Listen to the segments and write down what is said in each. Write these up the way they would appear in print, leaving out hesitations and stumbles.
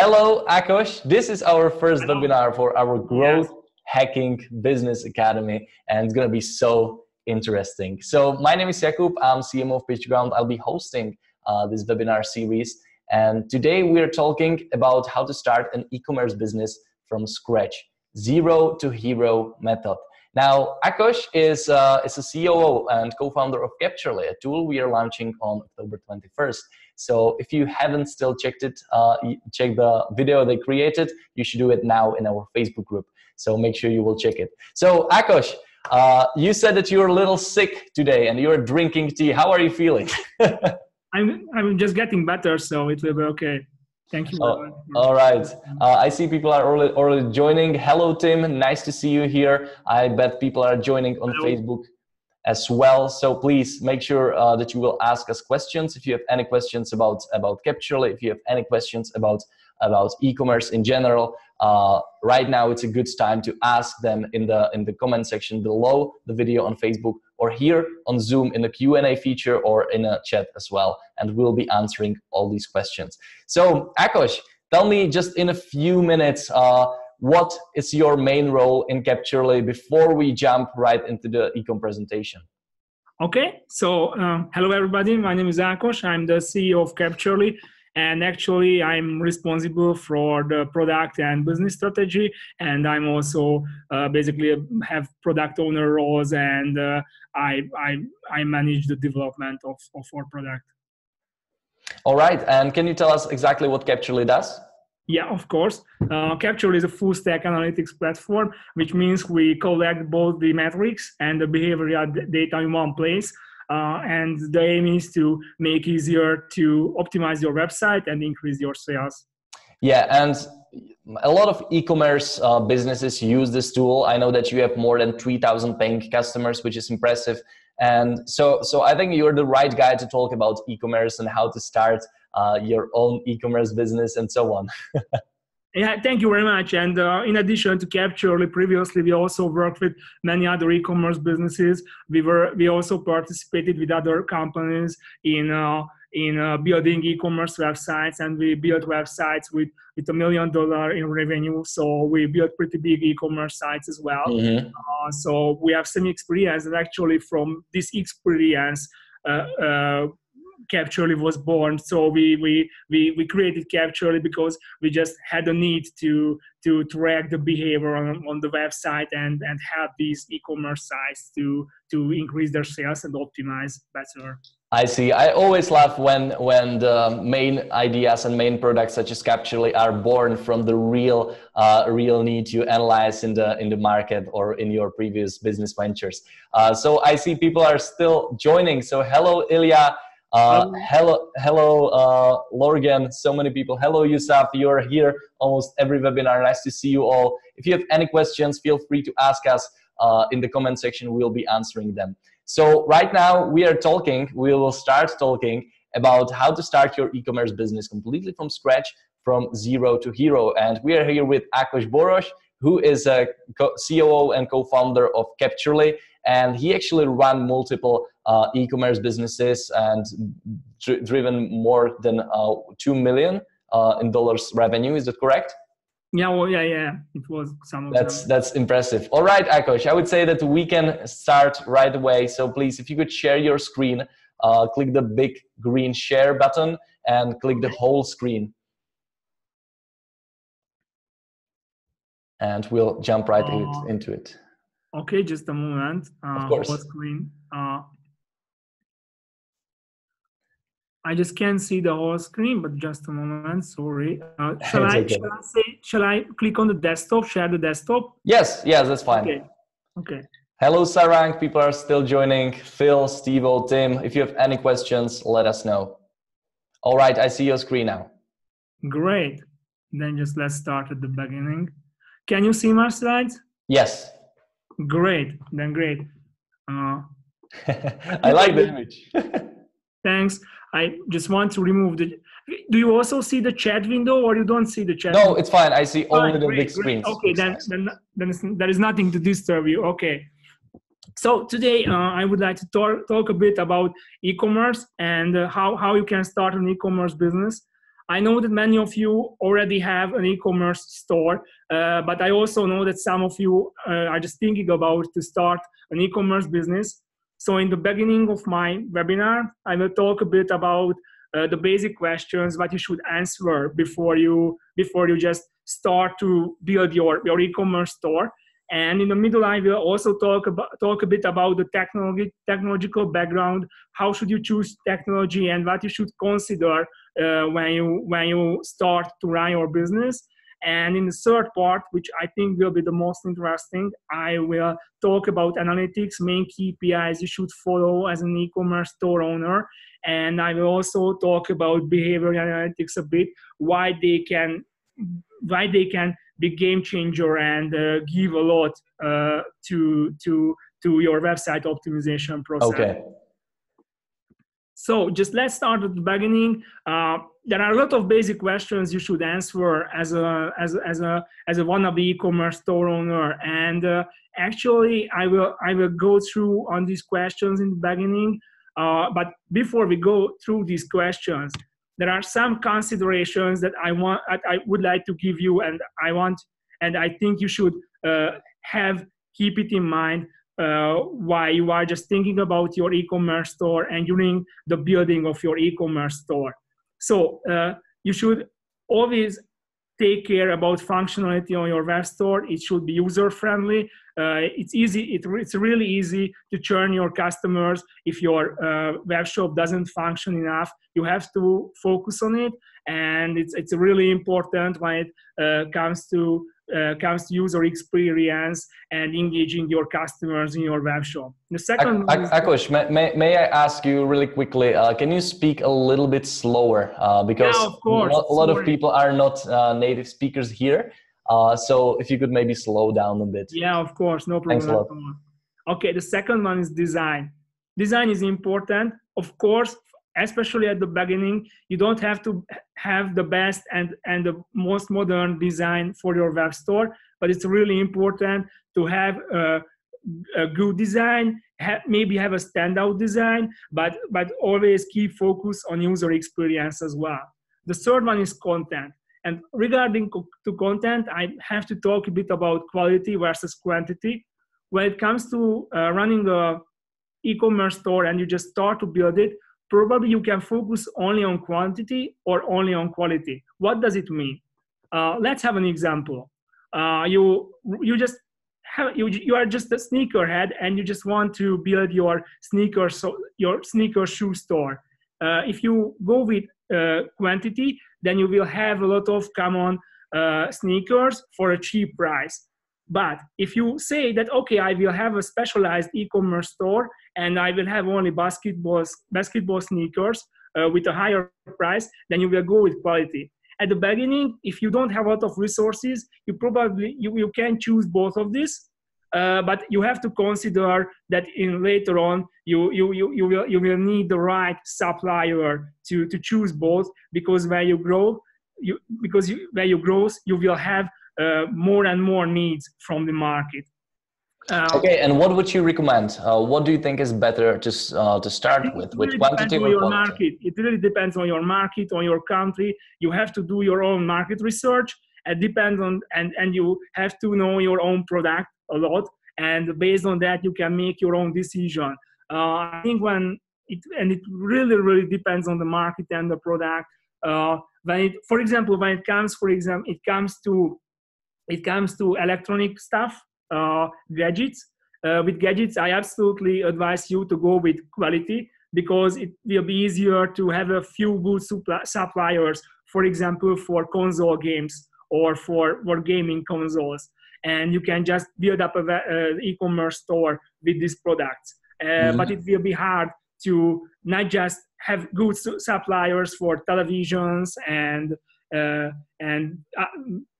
hello, Akash. This is our first Hello. webinar for our Growth Yes. Hacking Business Academy, and it's going to be so interesting. So my name is Jakub. I'm CMO of PitchGround. I'll be hosting this webinar series. And today we're talking about how to start an e-commerce business from scratch, zero to hero method. Now, Akash is a COO and co-founder of Capturely, a tool we are launching on October 21st. So if you haven't still checked it, check the video they created, you should do it now in our Facebook group. So make sure you will check it. So Akash, you said that you're a little sick today and you're drinking tea. How are you feeling? I'm just getting better, so it will be okay. Thank you very much. All right. I see people are already joining. Hello, Tim. Nice to see you here. I bet people are joining on Facebook as well. So please make sure that you will ask us questions. If you have any questions about Capturely, if you have any questions about e-commerce in general, right now it's a good time to ask them in the comment section below the video on Facebook, or here on Zoom in the Q&A feature, or in a chat as well. And we'll be answering all these questions. So Akash, tell me just in a few minutes, what is your main role in Capturely before we jump right into the ecom presentation? Okay, so hello everybody. My name is Akash. I'm the CEO of Capturely, and actually I'm responsible for the product and business strategy, and I'm also basically have product owner roles, and I manage the development of our product. All right, and can you tell us exactly what Capturely does? Yeah, of course. Capturely is a full stack analytics platform, which means we collect both the metrics and the behavioral data in one place. And the aim is to make it easier to optimize your website and increase your sales. Yeah, and a lot of e-commerce businesses use this tool. I know that you have more than 3,000 paying customers, which is impressive. And so I think you're the right guy to talk about e-commerce and how to start your own e-commerce business and so on. Yeah, thank you very much. And in addition to Capturely, previously we also worked with many other e-commerce businesses. We also participated with other companies in building e-commerce websites, and we built websites with $1 million in revenue. So we built pretty big e-commerce sites as well. Mm-hmm. So we have some experience, and actually from this experience, Capturely was born. So we created Capturely because we just had a need to track the behavior on the website and help these e-commerce sites to increase their sales and optimize better. I see. I always laugh when the main ideas and main products such as Capturely are born from the real need you analyze in the market or in your previous business ventures. So I see people are still joining. So hello, Ilya. Hello, Lorgan. So many people. Hello, Yusuf. You're here almost every webinar. Nice to see you all. If you have any questions, feel free to ask us in the comment section. We'll be answering them. So right now we will start talking about how to start your e-commerce business completely from scratch, from zero to hero. And we are here with Akash Boros, who is a COO and co-founder of Capturely. And he actually ran multiple e-commerce businesses and driven more than $2 million in dollars revenue. Is that correct? Yeah, well, yeah. It was some of them. That's impressive. All right, Akash, I would say that we can start right away. So please, if you could share your screen, click the big green share button and click the whole screen. And we'll jump right into it. Okay, just a moment. Of course. Whole screen. I just can't see the whole screen, but just a moment. Sorry. Shall I click on the desktop? Share the desktop? Yes, that's fine. Okay. Hello, Sarang. People are still joining. Phil, Steve, Tim. If you have any questions, let us know. All right, I see your screen now. Great. Then just let's start at the beginning. Can you see my slides? Yes. Great. Then great. I like the image. Thanks. I just want to remove the... Do you also see the chat window, or you don't see the chat window? No, it's fine. I see only the big screens. Okay, then there is nothing to disturb you. Okay. So today I would like to talk a bit about e-commerce and how you can start an e-commerce business. I know that many of you already have an e-commerce store, but I also know that some of you are just thinking about to start an e-commerce business. So in the beginning of my webinar, I will talk a bit about the basic questions that you should answer before you just start to build your e-commerce store. And in the middle, I will also talk a bit about the technological background. How should you choose technology, and what you should consider when you start to run your business. And in the third part, which I think will be the most interesting, I will talk about analytics, main KPIs you should follow as an e-commerce store owner. And I will also talk about behavioral analytics a bit, why they can be game changer and give a lot to your website optimization process. Okay. So just let's start at the beginning. There are a lot of basic questions you should answer as a wannabe e-commerce store owner, and actually I will go through on these questions in the beginning. But before we go through these questions, there are some considerations that I would like to give you, and I think you should keep it in mind while you are just thinking about your e-commerce store and during the building of your e-commerce store. So you should always take care about functionality on your web store. It should be user-friendly. It's easy. It's really easy to churn your customers if your web shop doesn't function enough. You have to focus on it, and it's really important when it comes to user experience and engaging your customers in your web shop. The second Akush, may I ask you really quickly, can you speak a little bit slower? Because yeah, of course. A lot of people are not native speakers here. So if you could maybe slow down a bit. Yeah, of course, no problem. Thanks a lot. Okay, the second one is design. Design is important, of course, especially at the beginning. You don't have to have the best and the most modern design for your web store, but it's really important to have a good design, maybe have a standout design, but always keep focus on user experience as well. The third one is content. And regarding to content, I have to talk a bit about quality versus quantity. When it comes to running a e-commerce store and you just start to build it, probably you can focus only on quantity or only on quality. What does it mean? Let's have an example. You are just a sneakerhead and you just want to build your sneaker shoe store. If you go with quantity, then you will have a lot of common sneakers for a cheap price. But if you say that, okay, I will have a specialized e-commerce store and I will have only basketball sneakers with a higher price, then you will go with quality. At the beginning, if you don't have a lot of resources, you can choose both of these. But you have to consider that later on you will need the right supplier to choose both, because when you grow, you will have more and more needs from the market. Okay, and what would you recommend? What do you think is better to start with quantity or quality? It really depends on your market, on your country. You have to do your own market research. It depends on, and you have to know your own product a lot, and based on that you can make your own decision. I think it really depends on the market and the product. For example, when it comes to electronic stuff, gadgets. With gadgets, I absolutely advise you to go with quality, because it will be easier to have a few good suppliers, for example, for console games or for gaming consoles. And you can just build up an e-commerce store with these products. But it will be hard to not just have good suppliers for televisions and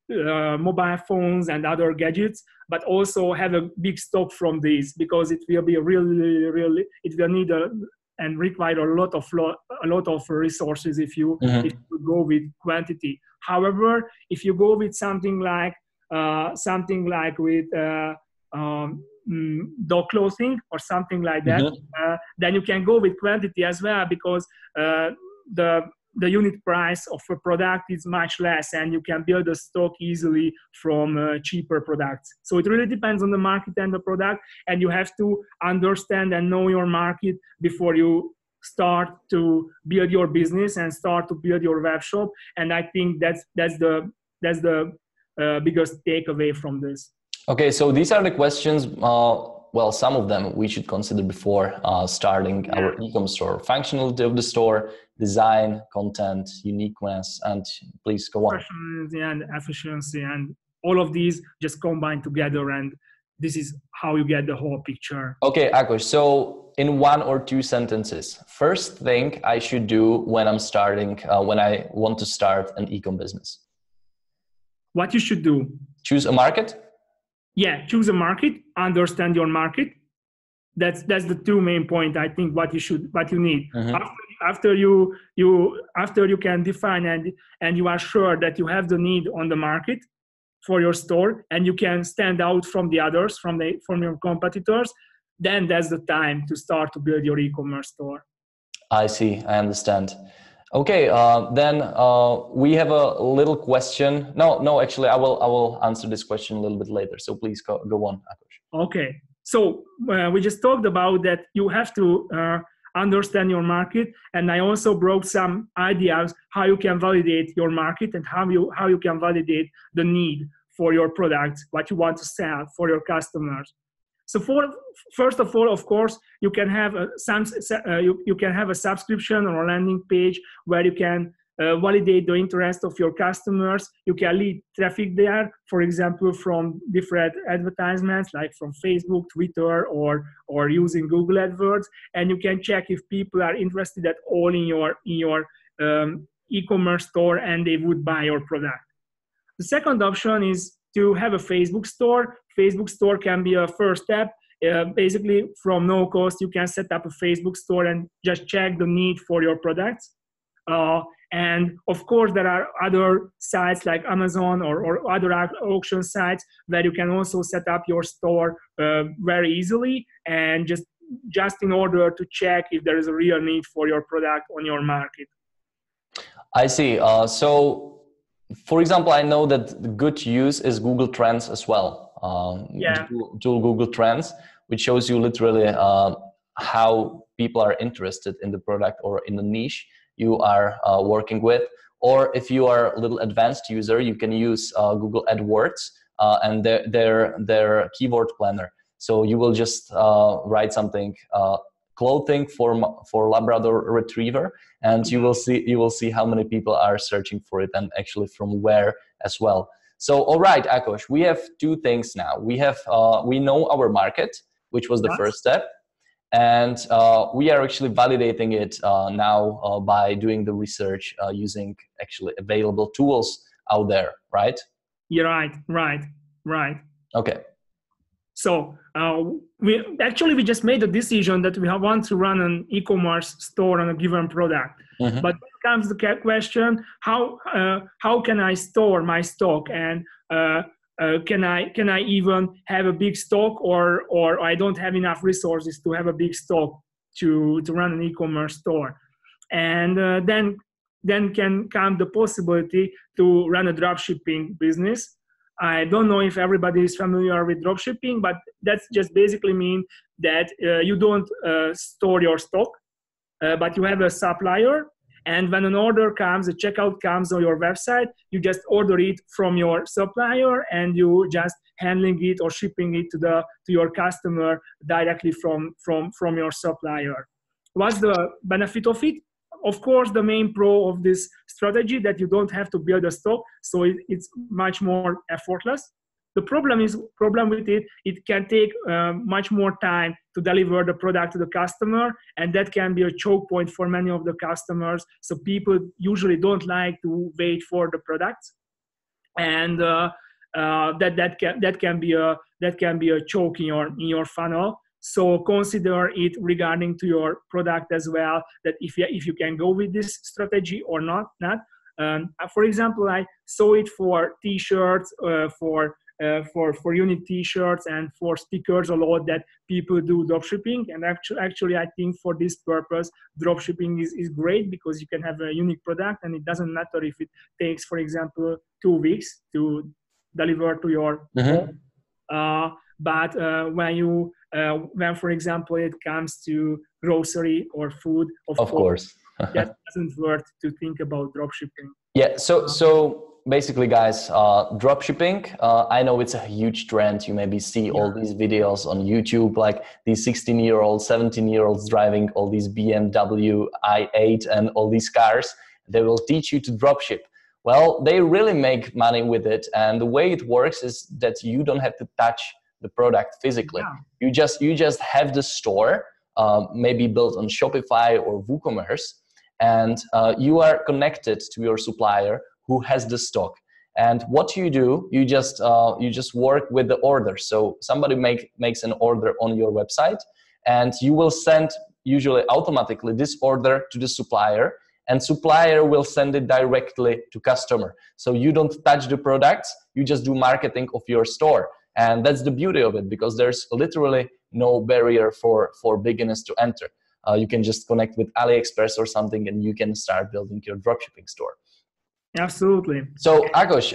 mobile phones and other gadgets, but also have a big stock from these, because it will be it will need and require a lot of resources if you go with quantity. However, if you go with something like with dog clothing or something like that, then you can go with quantity as well, because the unit price of a product is much less, and you can build a stock easily from cheaper products. So it really depends on the market and the product, and you have to understand and know your market before you start to build your business and start to build your web shop. And I think that's the biggest takeaway from this. Okay, so these are the questions. Well, some of them we should consider before starting our ecom store. Functionality of the store, design, content, uniqueness, and please go on. And efficiency, and all of these just combine together, and this is how you get the whole picture. Okay, Akos, so in 1 or 2 sentences, first thing I should do when I'm starting, when I want to start an ecom business. What you should do? Choose a market? Yeah, choose a market, understand your market. That's the 2 main points, I think, what you need. Mm-hmm. After you can define and you are sure that you have the need on the market for your store, and you can stand out from the others, from your competitors, then that's the time to start to build your e-commerce store. I see, I understand. Okay, then we have a little question. No, actually, I will answer this question a little bit later. So please go on, Akos. Okay, so we just talked about that you have to understand your market, and I also brought some ideas how you can validate your market and how you can validate the need for your product, what you want to sell for your customers. So first of all, of course, you can have a subscription or a landing page where you can validate the interest of your customers. You can lead traffic there, for example, from different advertisements like from Facebook, Twitter, or using Google AdWords, and you can check if people are interested at all in your e-commerce store and they would buy your product. The second option is to have a Facebook store. Facebook store can be a first step. Basically, from no cost, you can set up a Facebook store and just check the need for your products. And of course, there are other sites like Amazon or other auction sites where you can also set up your store very easily, and just in order to check if there is a real need for your product on your market. I see. So, for example, I know that the good use is Google Trends as well. Tool Google Trends, which shows you literally how people are interested in the product or in the niche you are working with. Or if you are a little advanced user, you can use Google AdWords and their keyword planner. So you will just write something, clothing for Labrador Retriever, and you will see how many people are searching for it and actually from where as well. So, all right, Akos, we have 2 things now. We know our market, which was the first step, and we are actually validating it now by doing the research using actually available tools out there, right? You're right. Okay. So we just made a decision that we want to run an e-commerce store on a given product. Mm-hmm. But then comes the question: how can I store my stock, and can I even have a big stock, or I don't have enough resources to have a big stock to run an e-commerce store, and then can come the possibility to run a dropshipping business. I don't know if everybody is familiar with dropshipping, but that's just basically mean that you don't store your stock, but you have a supplier. And when an order comes, a checkout comes on your website, you just order it from your supplier, and you just handling it or shipping it to your customer directly from your supplier. What's the benefit of it? Of course, the main pro of this strategy that you don't have to build a stock, so it's much more effortless. The problem with it can take much more time to deliver the product to the customer, and that can be a choke point for many of the customers. So people usually don't like to wait for the products, and that can be a choke in your funnel. So consider it regarding to your product as well, that if you can go with this strategy or not. For example, I saw it for T-shirts, for for unique T-shirts and for stickers a lot that people do dropshipping. And actually, I think for this purpose, dropshipping is great because you can have a unique product, and it doesn't matter if it takes, for example, 2 weeks to deliver to your home. But when, for example, it comes to grocery or food, of course, that doesn't worth to think about dropshipping. Yeah. So basically, guys, dropshipping, I know it's a huge trend. You maybe see all these videos on YouTube, like these 16-year-olds, 17-year-olds driving all these BMW i8 and all these cars. They will teach you to dropship. Well, they really make money with it. And the way it works is that you don't have to touch the product physically. You just have the store, maybe built on Shopify or WooCommerce, and you are connected to your supplier who has the stock. And what you do, you just work with the order. So somebody makes an order on your website, and you will send usually automatically this order to the supplier, and supplier will send it directly to customer. So you don't touch the products, you just do marketing of your store. And that's the beauty of it, because there's literally no barrier for beginners to enter. You can just connect with AliExpress or something, and you can start building your dropshipping store. Absolutely. So Akos,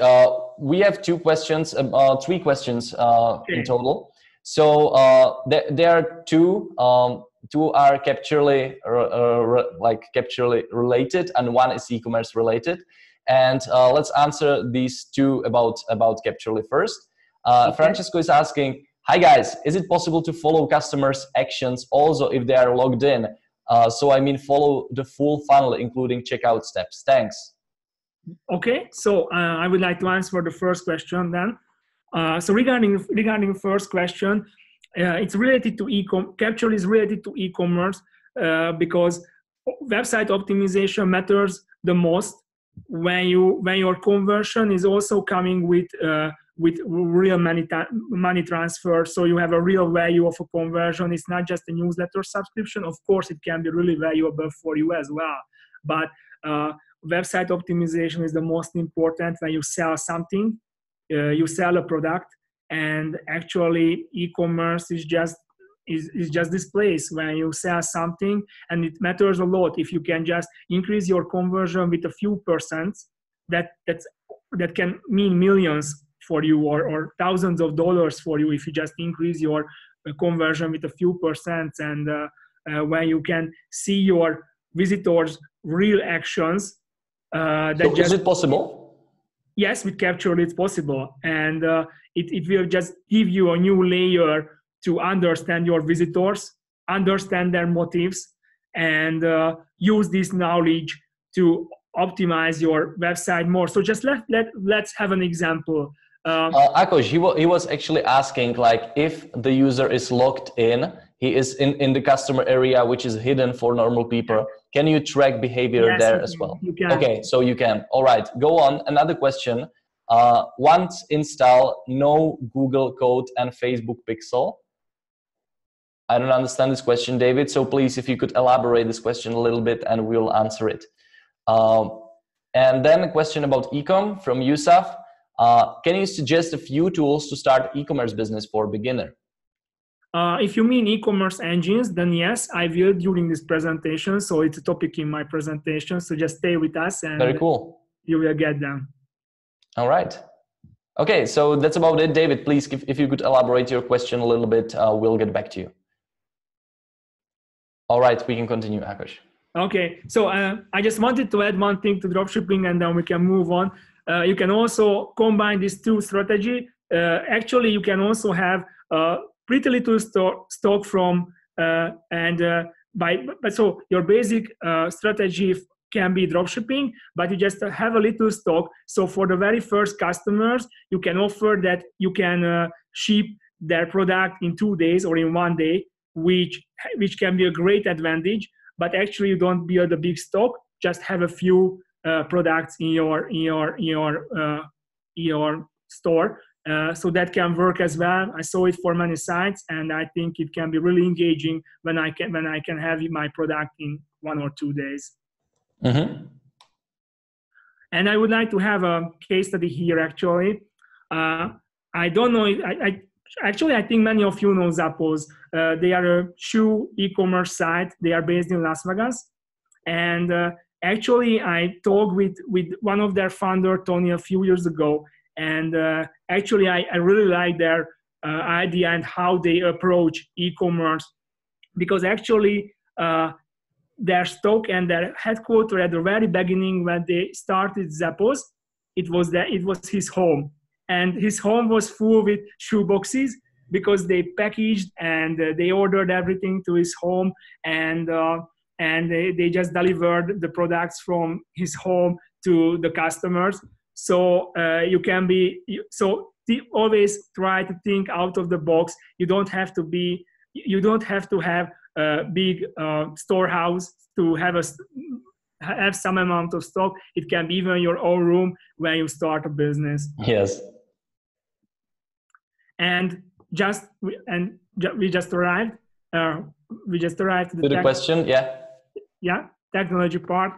we have three questions in total. So there are two are capturally related, and one is e-commerce related. And let's answer these two about capturally first. Francesco is asking, hi guys, is it possible to follow customers' actions also if they are logged in? So I mean follow the full funnel, including checkout steps. Thanks. Okay, so I would like to answer the first question then. So regarding the first question, it's related to Capture is related to e-commerce because website optimization matters the most when your conversion is also coming with real money transfer. So you have a real value of a conversion. It's not just a newsletter subscription. Of course, it can be really valuable for you as well, but website optimization is the most important when you sell something, you sell a product, and actually e-commerce is just this place when you sell something, and it matters a lot. If you can just increase your conversion with a few percent, that can mean millions for you, or thousands of dollars for you if you just increase your conversion with a few percent. And when you can see your visitors' real actions, is it possible? Yes, with Capture it's possible, and it will just give you a new layer to understand your visitors, understand their motives, and use this knowledge to optimize your website more. So just let's have an example. Akos, he was actually asking, like, if the user is logged in, he is in the customer area, which is hidden for normal people. Can you track behavior there as well? You can. Okay, so you can. All right, go on. Another question. Once install, no Google code and Facebook pixel. I don't understand this question, David. So please, if you could elaborate this question a little bit, and we'll answer it. And then a question about ecom from Yusuf. Can you suggest a few tools to start e-commerce business for beginner? If you mean e-commerce engines, then yes, I will during this presentation. So it's a topic in my presentation. So just stay with us, and very cool. You will get them. All right. Okay, so that's about it. David, please, if you could elaborate your question a little bit, we'll get back to you. All right, we can continue, Akos. Okay, so I just wanted to add one thing to dropshipping, and then we can move on. You can also combine these two strategies. Actually, you can also have pretty little stock from so your basic strategy can be dropshipping, but you just have a little stock. So for the very first customers, you can offer that you can ship their product in 2 days or in 1 day, which can be a great advantage. But actually, you don't build a big stock. Just have a few products in your store. So that can work as well. I saw it for many sites, and I think it can be really engaging when I can have my product in 1 or 2 days. Mm-hmm. And I would like to have a case study here. Actually, I I don't know. Actually, I think many of you know Zappos. They are a shoe e-commerce site. They are based in Las Vegas. And actually, I talked with one of their founder, Tony, a few years ago. And actually, I really like their idea and how they approach e-commerce. Because actually, their stock and their headquarters at the very beginning when they started Zappos, it was his home. And his home was full with shoe boxes because they packaged and they ordered everything to his home, and they just delivered the products from his home to the customers. So always try to think out of the box. You don't have to have a big storehouse to have some amount of stock. It can be even your own room when you start a business. Yes. And we just arrived to the question. Yeah, technology part.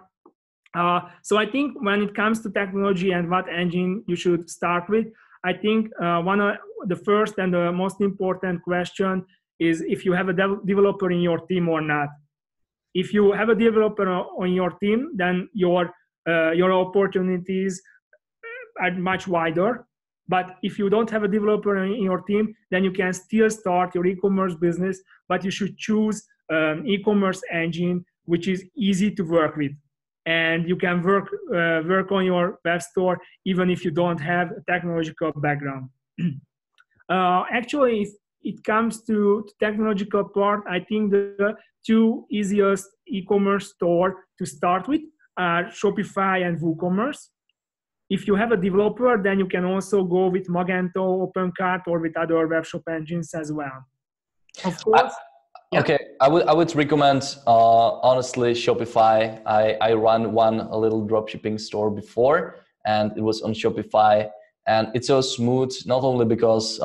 So I think when it comes to technology and what engine you should start with, I think one of the first and the most important question is if you have a developer in your team or not. If you have a developer on your team, then your opportunities are much wider. But if you don't have a developer in your team, then you can still start your e-commerce business, but you should choose an e-commerce engine which is easy to work with. And you can work on your web store even if you don't have a technological background. Actually, if it comes to technological part, I think the two easiest e-commerce store to start with are Shopify and WooCommerce. If you have a developer, then you can also go with Magento, OpenCart, or with other webshop engines as well. Of course. Okay, I would recommend honestly Shopify. I ran a little dropshipping store before, and it was on Shopify, and it's so smooth. Not only because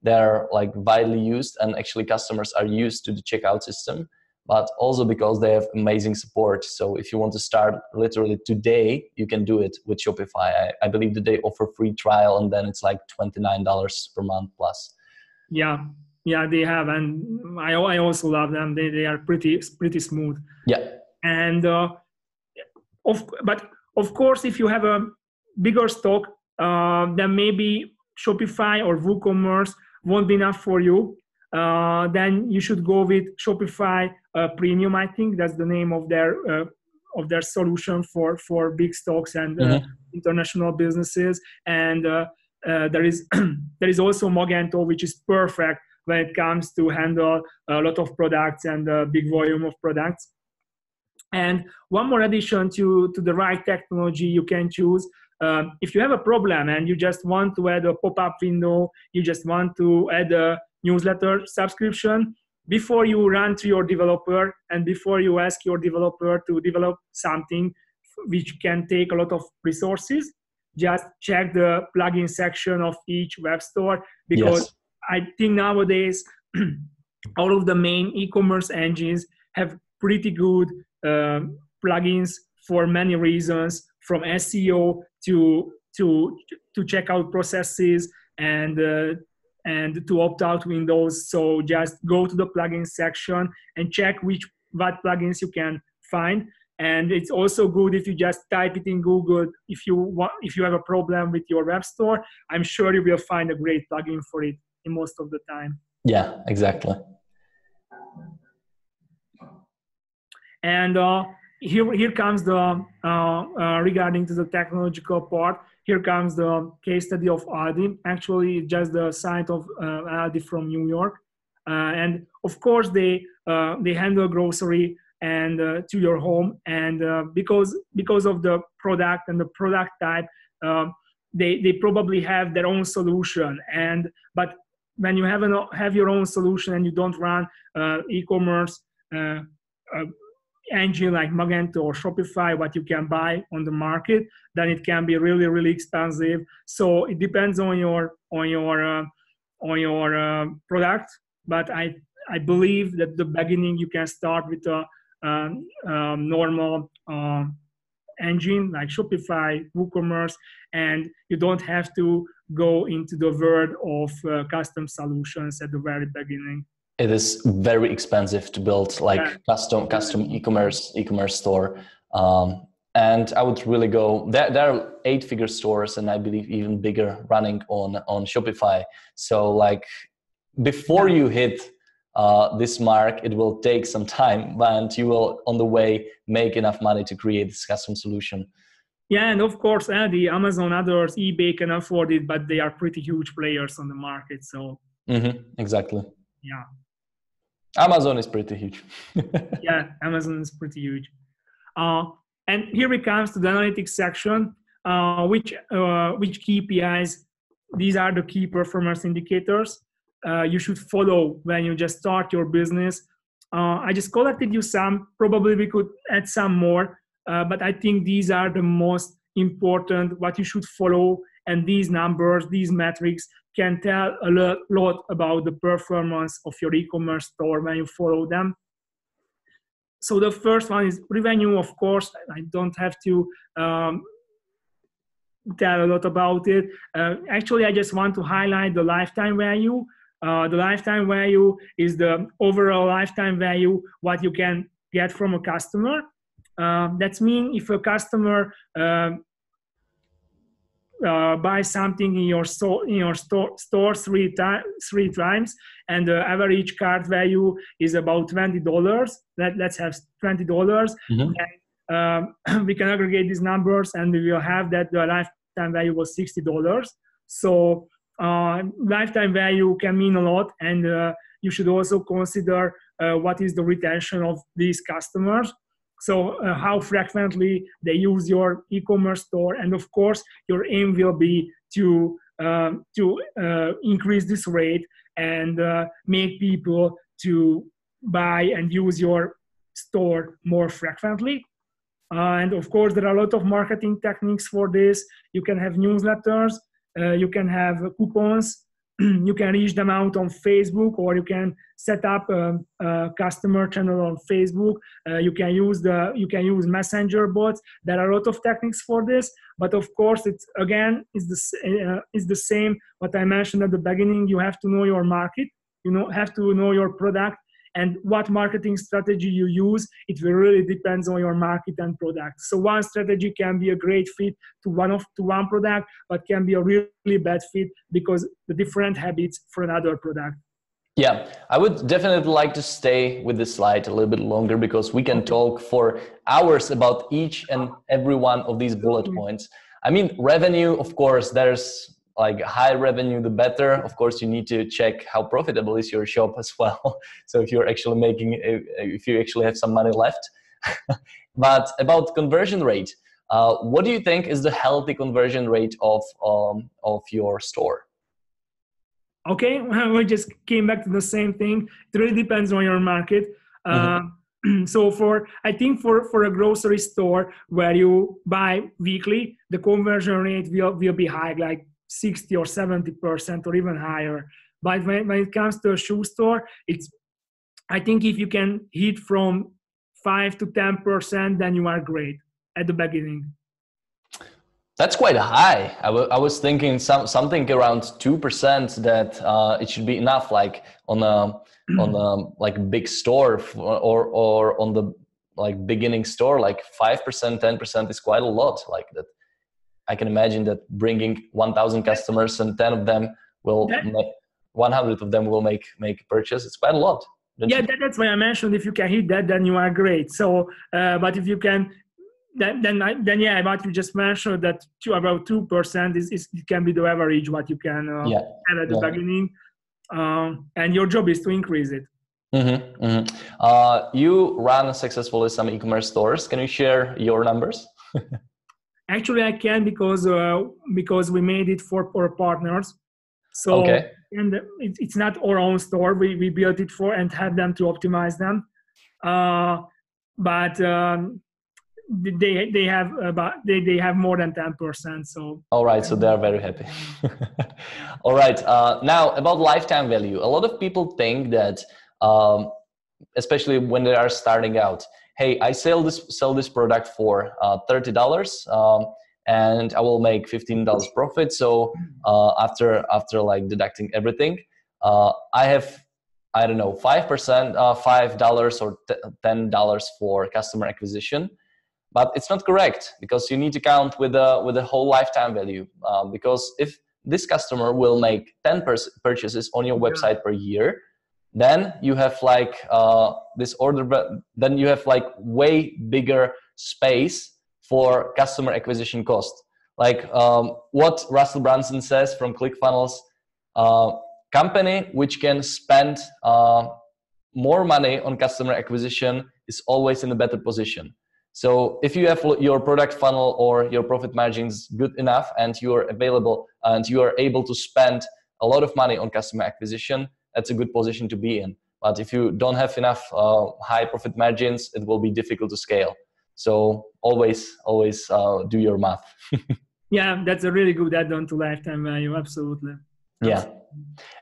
they're like widely used and actually customers are used to the checkout system, but also because they have amazing support. So if you want to start literally today, you can do it with Shopify. I believe that they offer free trial, and then it's like $29 per month plus. Yeah, they have, and I also love them. They are pretty smooth. Yeah. And but of course, if you have a bigger stock, then maybe Shopify or WooCommerce won't be enough for you. Then you should go with Shopify Premium. I think that's the name of their solution for big stocks and international businesses. And there is also Magento, which is perfect when it comes to handle a lot of products and a big volume of products. And one more addition to the right technology you can choose. If you have a problem and you just want to add a pop-up window, you just want to add a newsletter subscription, before you run to your developer and before you ask your developer to develop something which can take a lot of resources, just check the plugin section of each web store, because yes. I think nowadays all of the main e-commerce engines have pretty good plugins for many reasons, from SEO to checkout processes and to opt-out windows. So just go to the plugin section and check what plugins you can find. And it's also good if you just type it in Google. If you have a problem with your web store, I'm sure you will find a great plugin for it in most of the time. Yeah, exactly. And here comes the regarding to the technological part. Here comes the case study of Aldi. Actually, just the site of Aldi from New York, and of course they handle grocery and to your home. And because of the product and the product type, they probably have their own solution. But when you have your own solution and you don't run e-commerce engine like Magento or Shopify, what you can buy on the market, then it can be really, really expensive. So it depends on your product. But I believe that the beginning you can start with a normal engine like Shopify, WooCommerce, and you don't have to go into the world of custom solutions at the very beginning. It is very expensive to build like custom e-commerce store. And I would really go, there are 8-figure stores and I believe even bigger running on Shopify. So like before you hit this mark, it will take some time, and you will on the way make enough money to create this custom solution. Yeah, and of course, the Amazon, others, eBay can afford it, but they are pretty huge players on the market. So exactly. Yeah. Amazon is pretty huge. Yeah, Amazon is pretty huge. And here it comes to the analytics section, which KPIs, these are the key performance indicators you should follow when you just start your business. I just collected you some, probably we could add some more, but I think these are the most important, what you should follow, and these numbers, these metrics can tell a lot about the performance of your e-commerce store when you follow them. So the first one is revenue, of course. I don't have to tell a lot about it. Actually, I just want to highlight the lifetime value. The lifetime value is the overall lifetime value, what you can get from a customer. That means if a customer buy something in your store three times, and the average cart value is about $20. Let's have $20. And we can aggregate these numbers, and we will have that the lifetime value was $60. So lifetime value can mean a lot, and you should also consider what is the retention of these customers. So how frequently they use your e-commerce store, and of course your aim will be to increase this rate and make people to buy and use your store more frequently. And of course there are a lot of marketing techniques for this. You can have newsletters, you can have coupons, you can reach them out on Facebook, or you can set up a customer channel on Facebook. You can use messenger bots. There are a lot of techniques for this, but of course it's the same what I mentioned at the beginning. You have to know your market, have to know your product, and what marketing strategy you use. It will really depends on your market and product. So one strategy can be a great fit to one product, but can be a really bad fit because the different habits for another product. Yeah, I would definitely like to stay with this slide a little bit longer, because we can talk for hours about each and every one of these bullet points. I mean, revenue, of course, there's like high revenue, the better. Of course, you need to check how profitable is your shop as well. So if you're actually if you actually have some money left. But about conversion rate, what do you think is the healthy conversion rate of your store? Okay, we just came back to the same thing. It really depends on your market. So I think for a grocery store where you buy weekly, the conversion rate will be high, like 60 or 70% or even higher. But when it comes to a shoe store, I think if you can hit from 5 to 10%, then you are great at the beginning. That's quite high. I was thinking something around 2%, that it should be enough, like on a like big store or on the like beginning store, like 5%, 10% is quite a lot. Like that, I can imagine that bringing 1,000 customers and 100 of them will make a purchase. It's quite a lot. Yeah, that's why I mentioned if you can hit that, then you are great. So, but if you can. Then yeah, what you just mentioned, that about 2% it can be the average what you can have at the beginning, and your job is to increase it. You run successfully some e-commerce stores. Can you share your numbers? Actually, I can because we made it for our partners. So and it's not our own store. We built it for and had them to optimize them, but. They have more than 10%. So all right, so they are very happy. All right, now about lifetime value. A lot of people think that, especially when they are starting out, hey, I sell this product for $30, and I will make $15 profit. So after like deducting everything, I have, I don't know, 5%, $5 or $10 for customer acquisition. But it's not correct, because you need to count with the whole lifetime value. Because if this customer will make 10 purchases on your website per year, then you have like then you have like way bigger space for customer acquisition cost. Like what Russell Brunson says from ClickFunnels, company which can spend more money on customer acquisition is always in a better position. So if you have your product funnel or your profit margins good enough, and you are available and you are able to spend a lot of money on customer acquisition, that's a good position to be in. But if you don't have enough high profit margins, it will be difficult to scale. So always do your math. Yeah, that's a really good add-on to lifetime value. Absolutely. Yeah.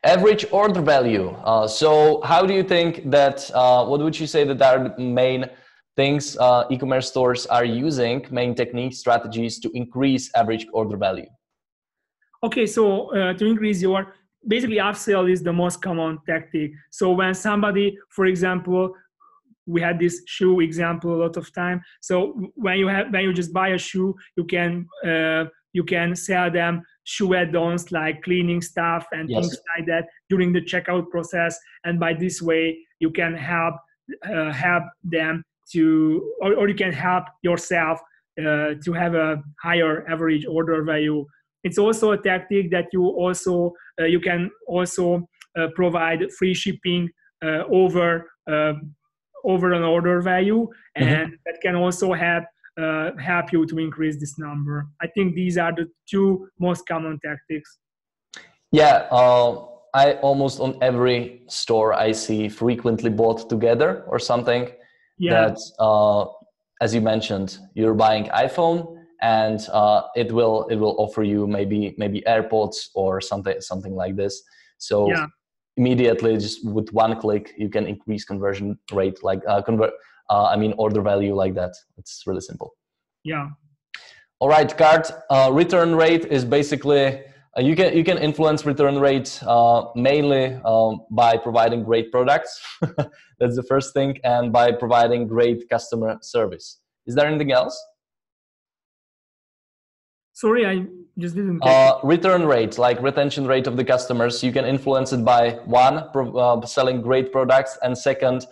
Average order value. So how do you think that, what would you say that are the main things e-commerce stores are using, main techniques, strategies to increase average order value? Okay, so to increase your, basically upsell is the most common tactic. So when somebody, for example, we had this shoe example a lot of time. So when you just buy a shoe, you can sell them shoe add-ons like cleaning stuff and things like that during the checkout process. And by this way, you can help them to, or you can help yourself to have a higher average order value. It's also a tactic that you can also provide free shipping over an order value, and that can also help you to increase this number. I think these are the two most common tactics. Yeah, I almost on every store I see frequently bought together or something. Yeah. That as you mentioned, you're buying iPhone, and it will offer you maybe AirPods or something like this. So immediately, just with one click, you can increase conversion rate, like order value like that. It's really simple. Yeah. All right, cart return rate is basically you can influence return rate mainly by providing great products. That's the first thing, and by providing great customer service. Is there anything else? Sorry, I just didn't. Return rate, like retention rate of the customers, you can influence it by one, selling great products, and second,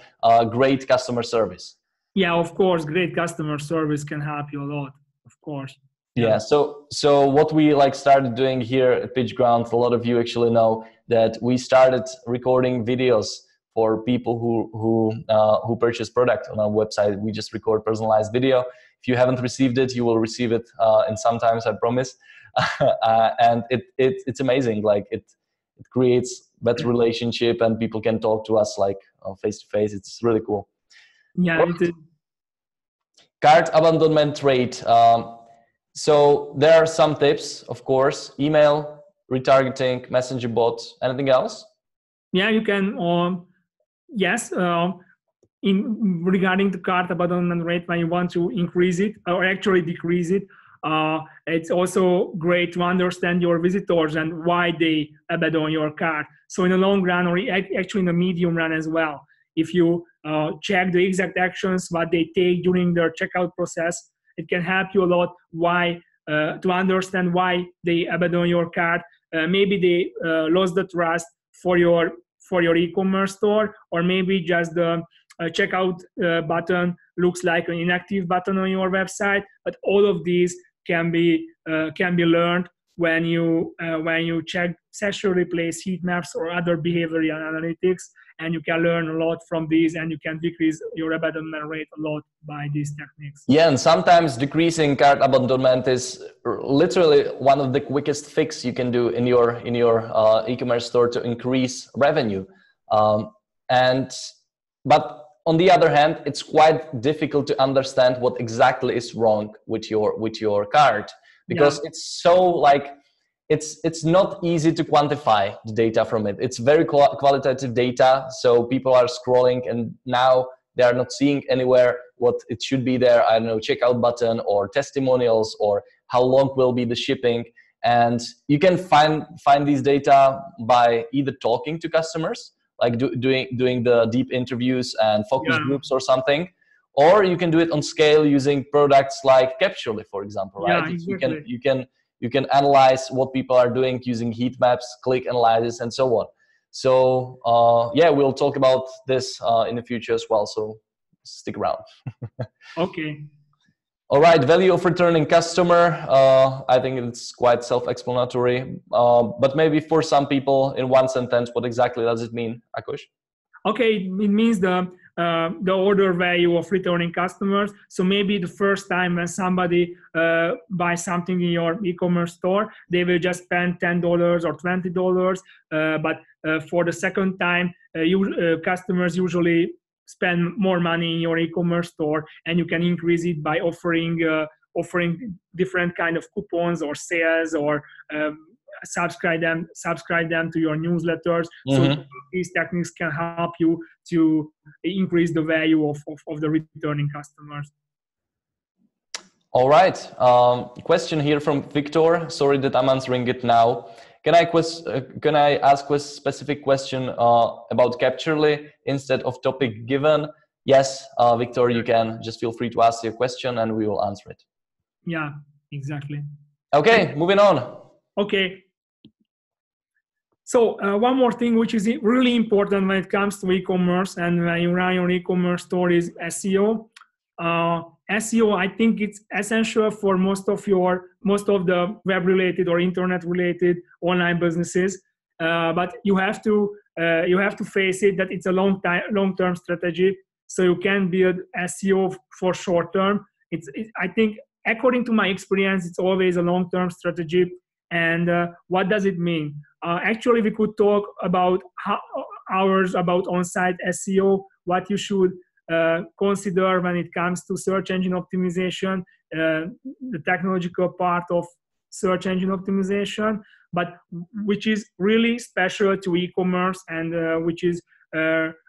great customer service. Yeah, of course, great customer service can help you a lot, of course. Yeah, so what we started doing here at PitchGround, a lot of you actually know that we started recording videos for people who purchase product on our website. We just record personalized video. If you haven't received it, you will receive it in some times, I promise. And it's amazing. Like it creates better relationship, and people can talk to us face to face. It's really cool. Yeah, it is. Cart abandonment rate. So there are some tips, of course: email, retargeting, messenger bots. Anything else? Yeah, you can. Yes. In regarding the cart abandonment rate, when you want to increase it or actually decrease it, it's also great to understand your visitors and why they abandon your cart. So in the long run, or actually in the medium run as well, if you check the exact actions what they take during their checkout process, it can help you a lot to understand why they abandon your cart. Maybe they lost the trust for your e-commerce store, or maybe just the checkout button looks like an inactive button on your website. But all of these can be learned when you check session replays, heat maps, or other behavioral analytics, and you can learn a lot from these, and you can decrease your abandonment rate a lot by these techniques. Yeah, and sometimes decreasing cart abandonment is literally one of the quickest fix you can do in your e-commerce store to increase revenue. But on the other hand, it's quite difficult to understand what exactly is wrong with your cart, because it's so it's not easy to quantify the data from it. It's very qualitative data, so people are scrolling and now they are not seeing anywhere what it should be there. I don't know, checkout button or testimonials, or how long will be the shipping. And you can find these data by either talking to customers, like doing the deep interviews and focus groups or something, or you can do it on scale using products like Capturely, for example, right? Yeah, exactly. You can analyze what people are doing using heat maps, click analysis, and so on. So yeah, we'll talk about this in the future as well. So stick around. Okay. All right, value of returning customer. I think it's quite self-explanatory, but maybe for some people, in one sentence, what exactly does it mean, Akush? Okay, it means the order value of returning customers. So maybe the first time when somebody buys something in your e-commerce store, they will just spend $10 or $20. But for the second time, customers usually spend more money in your e-commerce store, and you can increase it by offering different kind of coupons or sales, or subscribe them to your newsletters. So these techniques can help you to increase the value of the returning customers. All right. Question here from Victor. Sorry that I'm answering it now. Can I ask a specific question about Capturely instead of topic given? Yes, Victor, you can. Just feel free to ask your question and we will answer it. Yeah, exactly. Okay, moving on. Okay. So one more thing which is really important when it comes to e-commerce and when you run your e-commerce store is SEO. SEO, I think it's essential for most of the web-related or internet-related online businesses. But you have to face it that it's a long-term strategy. So you can build SEO for short-term. I think, according to my experience, it's always a long-term strategy. And what does it mean? Actually, we could talk about hours about on-site SEO, what you should consider when it comes to search engine optimization, the technological part of search engine optimization, but which is really special to e-commerce and which is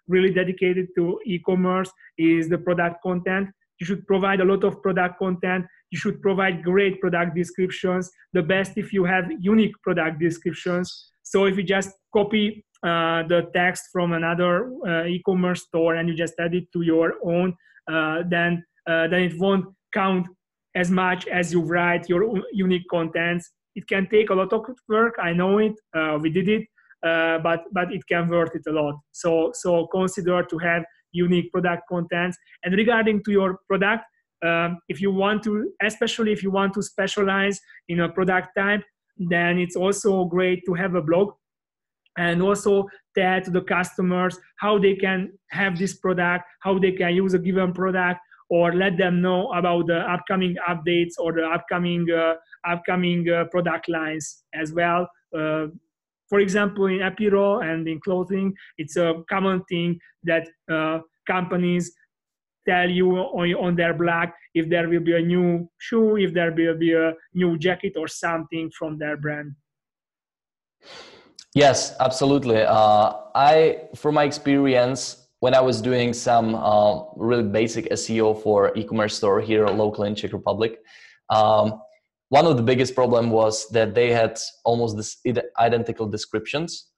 really dedicated to e-commerce is the product content. You should provide a lot of product content. You should provide great product descriptions. The best if you have unique product descriptions. So if you just copy the text from another e-commerce store and you just add it to your own, then it won't count as much as you write your unique contents. It can take a lot of work. I know it. We did it, but it can worth it a lot. So consider to have unique product contents. And regarding to your product, if you want to, especially if you want to specialize in a product type, then it's also great to have a blog and also tell to the customers how they can have this product, how they can use a given product, or let them know about the upcoming updates or the upcoming product lines as well. For example, in apparel and in clothing, it's a common thing that companies tell you on their blog if there will be a new shoe, if there will be a new jacket or something from their brand. Yes, absolutely. From my experience, when I was doing some really basic SEO for e-commerce store here locally in Czech Republic, one of the biggest problem was that they had almost this identical descriptions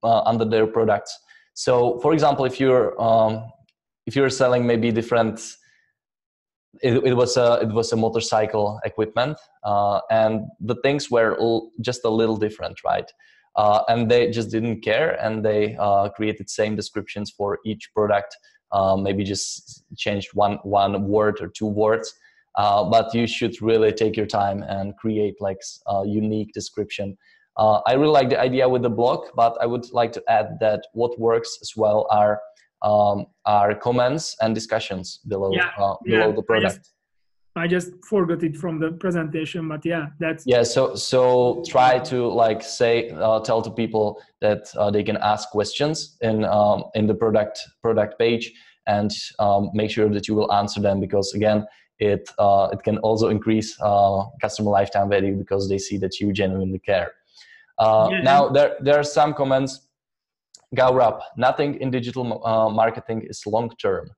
under their products. So, for example, if you're selling maybe different, it was a motorcycle equipment, and the things were just a little different, right? And they just didn't care, and they created same descriptions for each product, maybe just changed one word or two words. But you should really take your time and create like a unique description. I really like the idea with the blog, but I would like to add that what works as well are comments and discussions below the product. I just forgot it from the presentation, but yeah, that's So try to like tell to people that they can ask questions in the product page, and make sure that you will answer them, because again, it can also increase customer lifetime value because they see that you genuinely care. Now there are some comments. Gaurab, nothing in digital marketing is long term.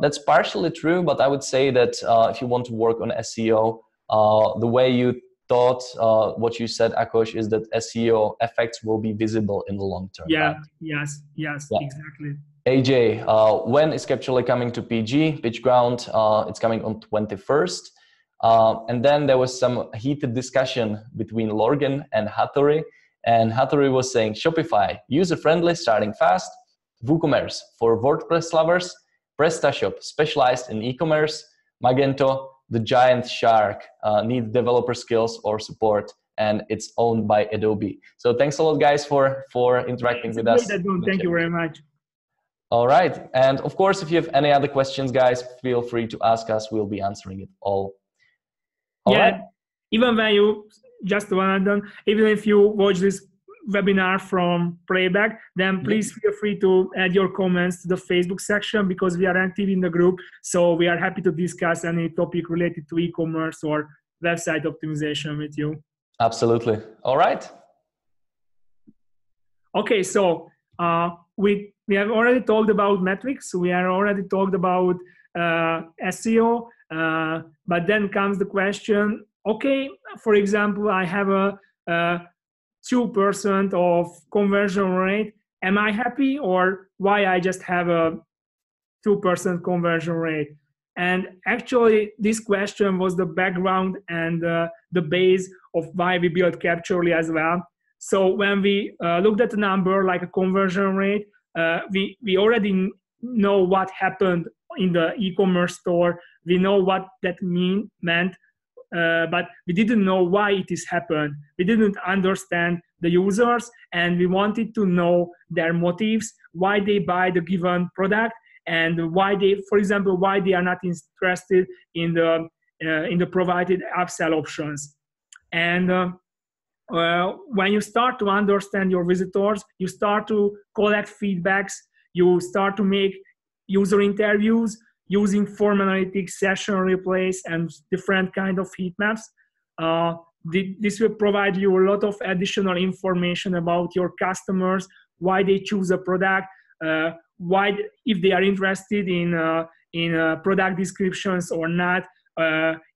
That's partially true, but I would say that if you want to work on SEO, the way you thought, what you said, Akos, is that SEO effects will be visible in the long term. Yeah, right? yes, yeah. Exactly. AJ, when is Capturely coming to PG, PitchGround? It's coming on 21st. And then there was some heated discussion between Lorgan and Hattori. And Hattori was saying Shopify, user-friendly, starting fast, WooCommerce for WordPress lovers, PrestaShop, specialized in e-commerce, Magento, the giant shark, needs developer skills or support, and it's owned by Adobe. So thanks a lot, guys, for interacting with us. Thank you very much. All right. And of course, if you have any other questions, guys, feel free to ask us. We'll be answering it all. Right. Even when you, just one add-on, even if you watch this webinar from playback, then please feel free to add your comments to the Facebook section, because we are active in the group. So we are happy to discuss any topic related to e-commerce or website optimization with you. Absolutely. All right. Okay, so we have already talked about metrics. We are already talked about SEO, but then comes the question, okay, for example, I have a 2% of conversion rate. Am I happy, or why I just have a 2% conversion rate? And actually, this question was the background and the base of why we built Capturely as well. So when we looked at a number like a conversion rate, we already know what happened in the e-commerce store. We know what that meant, but we didn't know why it is happened. We didn't understand the users, and we wanted to know their motives, why they buy the given product, and why they, for example, why they are not interested in the provided upsell options. And when you start to understand your visitors, you start to collect feedbacks, you start to make user interviews using form analytics, session replays, and different kind of heat maps. This will provide you a lot of additional information about your customers, why they choose a product, why, if they are interested in product descriptions or not,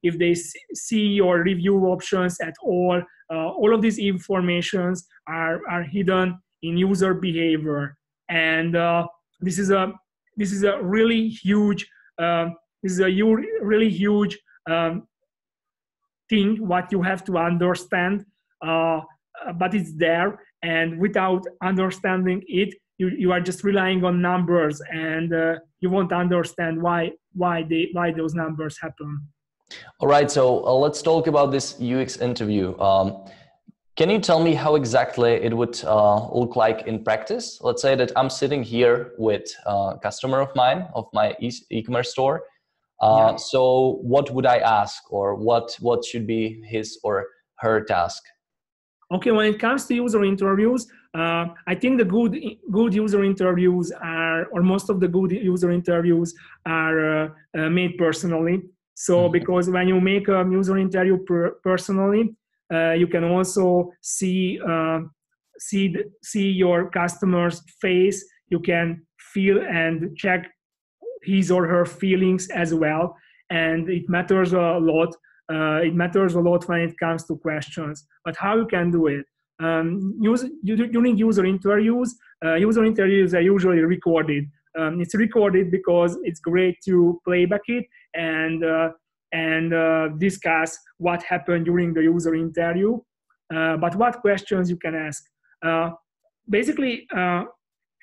if they see your review options at all. All of these informations are hidden in user behavior, and this is a really huge thing what you have to understand. But it's there, and without understanding it, you are just relying on numbers, and you won't understand why those numbers happen. All right, so let's talk about this UX interview. Can you tell me how exactly it would look like in practice? Let's say that I'm sitting here with a customer of mine, of my e-commerce store. So what would I ask, or what should be his or her task? Okay, when it comes to user interviews, I think the good user interviews are, or most of the good user interviews are made personally. So because when you make a user interview personally, you can also see your customer's face. You can feel and check his or her feelings as well, and it matters a lot. It matters a lot when it comes to questions. But how you can do it? During user interviews are usually recorded. It's recorded because it's great to playback it and discuss what happened during the user interview. But what questions you can ask? Basically,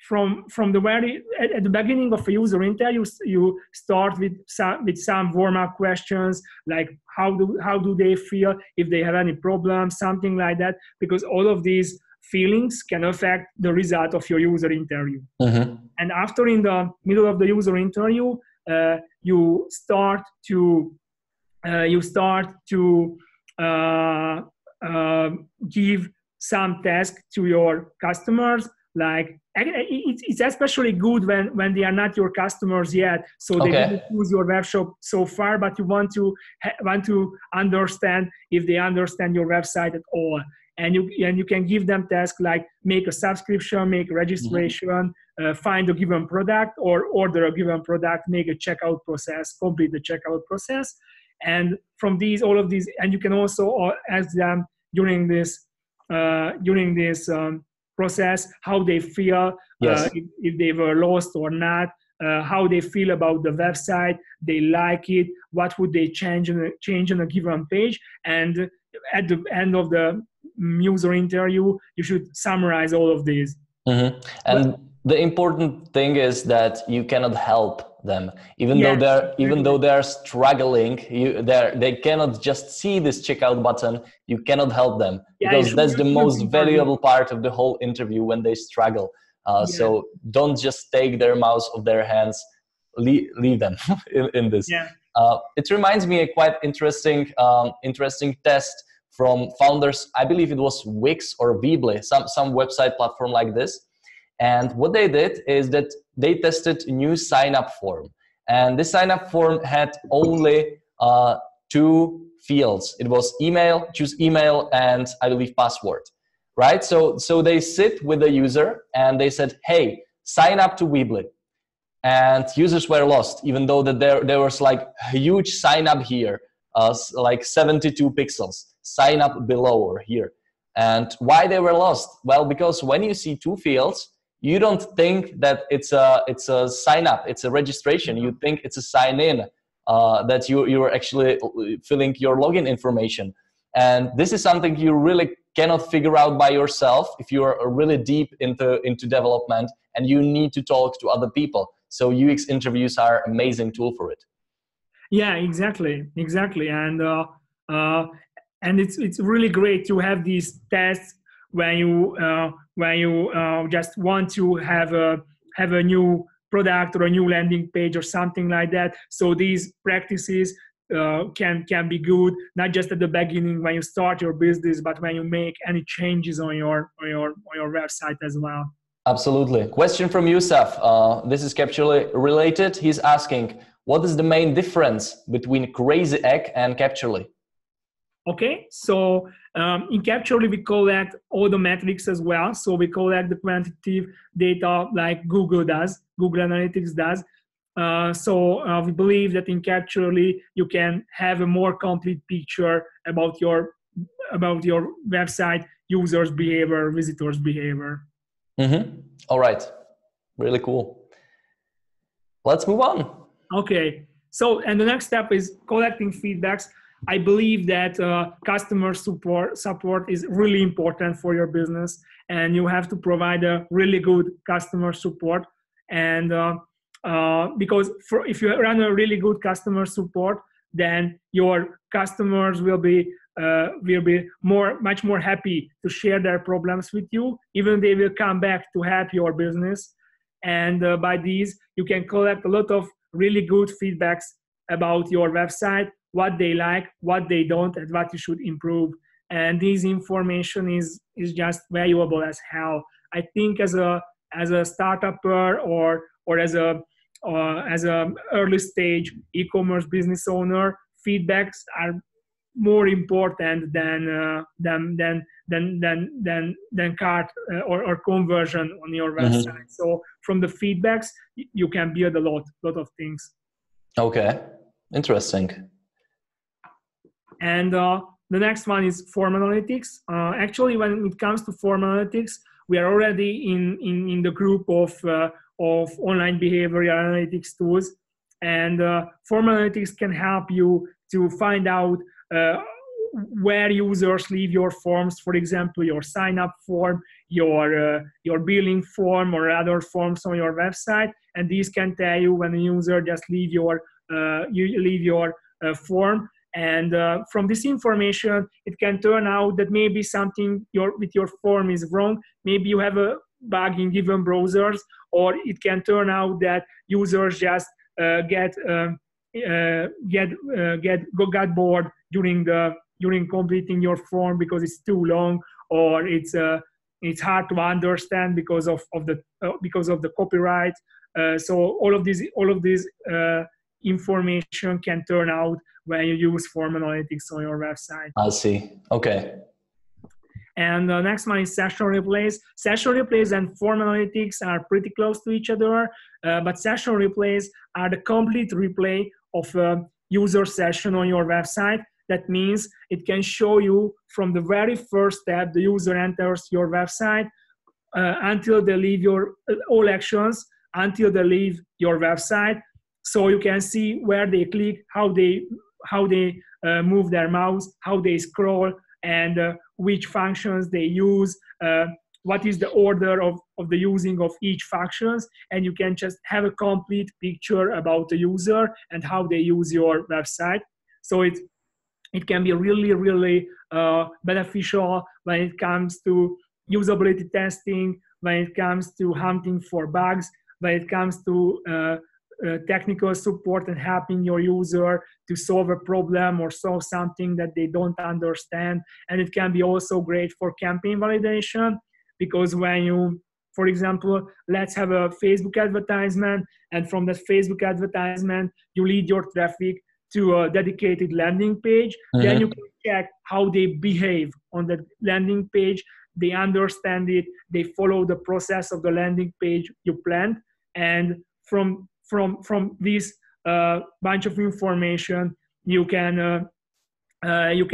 from the very at the beginning of a user interview, you start with some warm-up questions like how do they feel, if they have any problems, something like that, because all of these feelings can affect the result of your user interview. And after, in the middle of the user interview, you start to give some tasks to your customers. Like, it's especially good when they are not your customers yet, so they didn't use your web shop so far, but you want to understand if they understand your website at all. And you can give them tasks like make a subscription, make a registration, find a given product or order a given product, make a checkout process, complete the checkout process. And from all of these, and you can also ask them during this process how they feel, Yes. if they were lost or not, how they feel about the website, they like it, what would they change on a given page. And at the end of the user interview, you should summarize all of these. Mm-hmm. And the important thing is that you cannot help them, even though they're struggling. They cannot just see this checkout button. You cannot help them, because that's the most valuable part of the whole interview, when they struggle. So don't just take their mouse off their hands. Leave them in this. It reminds me a quite interesting test from founders. I believe it was Wix or Weebly, some website platform like this. And what they did is that they tested a new sign-up form. And this sign-up form had only 2 fields. It was choose email, and I believe password, right? So they sit with the user and they said, hey, sign up to Weebly. And users were lost, even though that there was like a huge sign-up here, like 72 pixels, sign up below or here. And why they were lost? Well, because when you see 2 fields, you don't think that it's a sign up, it's a registration. You think it's a sign in, that you're actually filling your login information. And this is something you really cannot figure out by yourself if you're really deep into development and you need to talk to other people. So UX interviews are an amazing tool for it. Yeah, exactly. And it's really great to have these tests when you just want to have a new product or a new landing page or something like that. So these practices can be good, not just at the beginning when you start your business, but when you make any changes on your website as well. Absolutely. Question from Yusuf. This is Capturely related. He's asking, what is the main difference between Crazy Egg and Capturely? Okay, so in Capturely, we collect all the metrics as well. So we collect the quantitative data like Google Analytics does. So we believe that in Capturely, you can have a more complete picture about your website, users' behavior, visitors' behavior. Mm-hmm. All right. Really cool. Let's move on. Okay. So, and the next step is collecting feedbacks. I believe that customer support is really important for your business, and you have to provide a really good customer support. And because if you run a really good customer support, then your customers will be much more happy to share their problems with you. Even they will come back to help your business. And by these, you can collect a lot of really good feedbacks about your website, what they like, what they don't, and what you should improve. And this information is just valuable as hell. I think as a startupper or as a early stage e-commerce business owner, feedbacks are more important than cart or conversion on your website. Mm-hmm. So from the feedbacks, you can build a lot of things. Okay, interesting. And the next one is form analytics. Actually, when it comes to form analytics, we are already in the group of online behavioral analytics tools. And form analytics can help you to find out where users leave your forms, for example, your sign-up form, your billing form, or other forms on your website. And these can tell you when a user just leave your form. And from this information, it can turn out that maybe something with your form is wrong. Maybe you have a bug in given browsers, or it can turn out that users just got bored during completing your form because it's too long, or it's hard to understand because of the copyright. So all of these information can turn out when you use form analytics on your website. I see. Okay. And the next one is session replays. Session replays and form analytics are pretty close to each other, but session replays are the complete replay of a user session on your website. That means it can show you from the very first step the user enters your website until they leave your all actions, until they leave your website. So you can see where they click, how they move their mouse, how they scroll, and which functions they use, what is the order of the using of each functions, and you can just have a complete picture about the user and how they use your website. So it can be really, really beneficial when it comes to usability testing, when it comes to hunting for bugs, when it comes to technical support and helping your user to solve a problem or solve something that they don't understand. And it can be also great for campaign validation, because when you, for example, let's have a Facebook advertisement, and from that Facebook advertisement, you lead your traffic to a dedicated landing page, then you can check how they behave on that landing page. They understand it, they follow the process of the landing page you planned, and from this bunch of information, you can highlight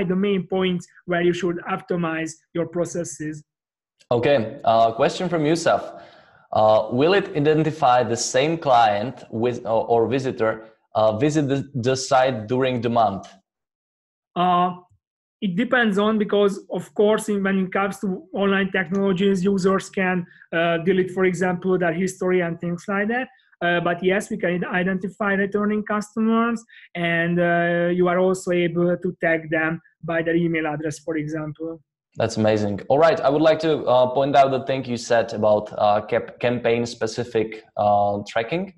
the main points where you should optimize your processes. Okay, question from Yusuf. Will it identify the same client with or visitor visit the site during the month? It depends on, because of course when it comes to online technologies, users can delete, for example, their history and things like that. But yes, we can identify returning customers, and you are also able to tag them by their email address, for example. That's amazing. All right, I would like to point out the thing you said about campaign-specific tracking,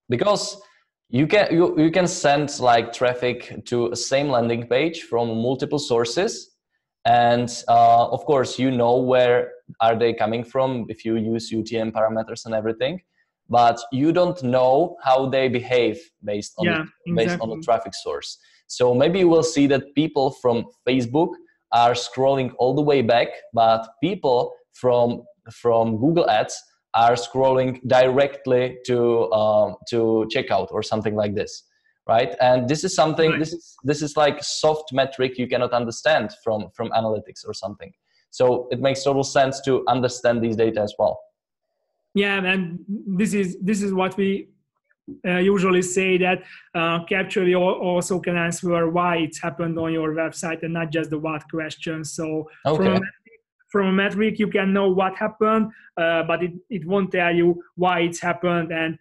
because you can send like traffic to a same landing page from multiple sources, and of course you know where are they coming from if you use UTM parameters and everything, but you don't know how they behave based on the traffic source. So maybe you will see that people from Facebook are scrolling all the way back, but people from Google Ads are scrolling directly to checkout or something like this, right? And this is something, right. This is like soft metric you cannot understand from analytics or something. So it makes total sense to understand these data as well. Yeah, and this is what we usually say, that Capture also can answer why it's happened on your website and not just the what question. So okay. From a metric, you can know what happened, but it won't tell you why it's happened and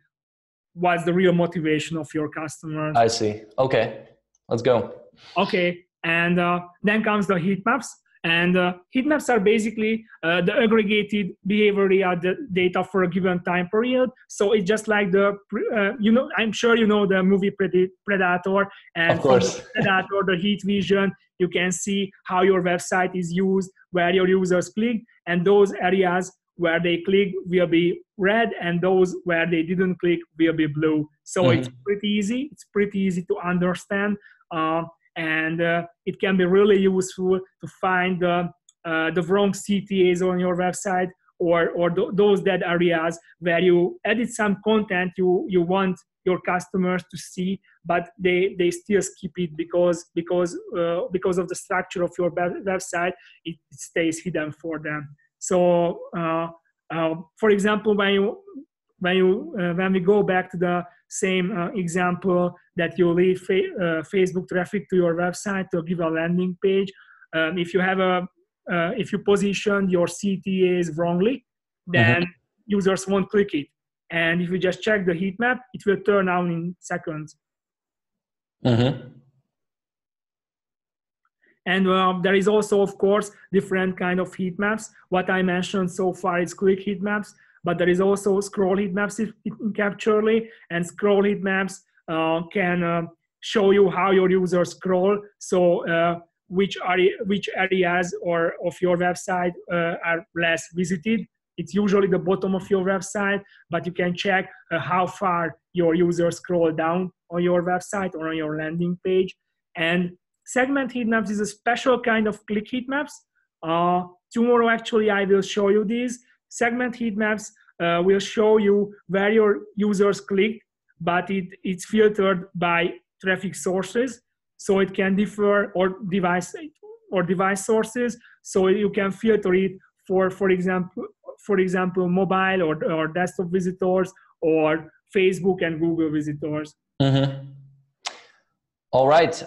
what's the real motivation of your customers. I see. Okay, let's go. Okay, and then comes the heat maps. And heat maps are basically the aggregated behavioral data for a given time period. So it's just like I'm sure you know the movie Predator, and from the Predator, the heat vision, you can see how your website is used, where your users click, and those areas where they click will be red, and those where they didn't click will be blue. So it's pretty easy. It's pretty easy to understand. And it can be really useful to find the wrong CTAs on your website, or those dead areas where you edit some content you want your customers to see, but they still skip it because of the structure of your website. It stays hidden for them. So for example, when we go back to the same example that you lead Facebook traffic to your website to give a landing page, if you position your CTAs wrongly, then users won't click it. And if you just check the heat map, it will turn on in seconds. And there is also, of course, different kind of heat maps. What I mentioned so far is click heat maps, but there is also scroll heat maps in Capture.ly, and scroll heat maps can show you how your users scroll. So which areas of your website are less visited. It's usually the bottom of your website, but you can check how far your users scroll down on your website or on your landing page. And segment heat maps is a special kind of click heat maps. Tomorrow, actually, I will show you these. Segment heat maps will show you where your users clicked, but it's filtered by traffic sources. So it can differ, or device sources. So you can filter it for example, mobile or desktop visitors, or Facebook and Google visitors. Mm-hmm. All right.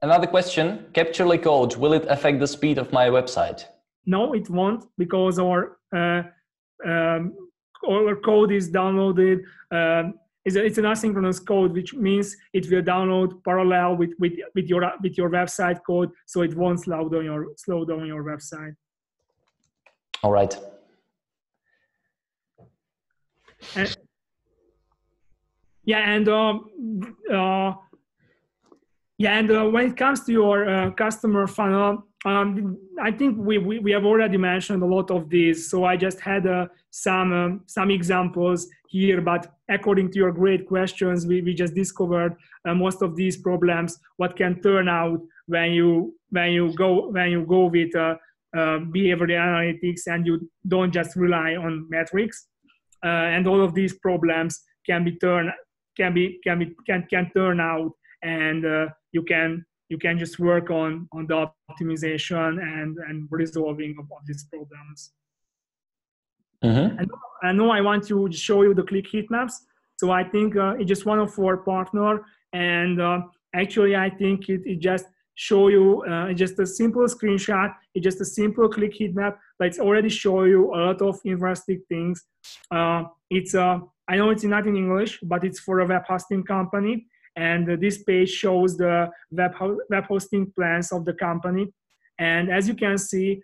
Another question, Capture code, will it affect the speed of my website? No, it won't, because our code is downloaded. It's an asynchronous code, which means it will download parallel with your website code, so it won't slow down your website. All right. And when it comes to your customer funnel, I think we have already mentioned a lot of these. So I just had some examples here, but according to your great questions, we just discovered most of these problems. What can turn out when you go with behavioral analytics and you don't just rely on metrics, and all of these problems can turn out, and you can just work on the optimization and resolving of these problems. Mm-hmm. And now I want to show you the click heat maps. So I think it's just one of our partner, and actually I think it just show you just a simple screenshot. It's just a simple click heat map, but it's already show you a lot of interesting things. I know it's not in English, but it's for a web hosting company. And this page shows the web hosting plans of the company. And as you can see,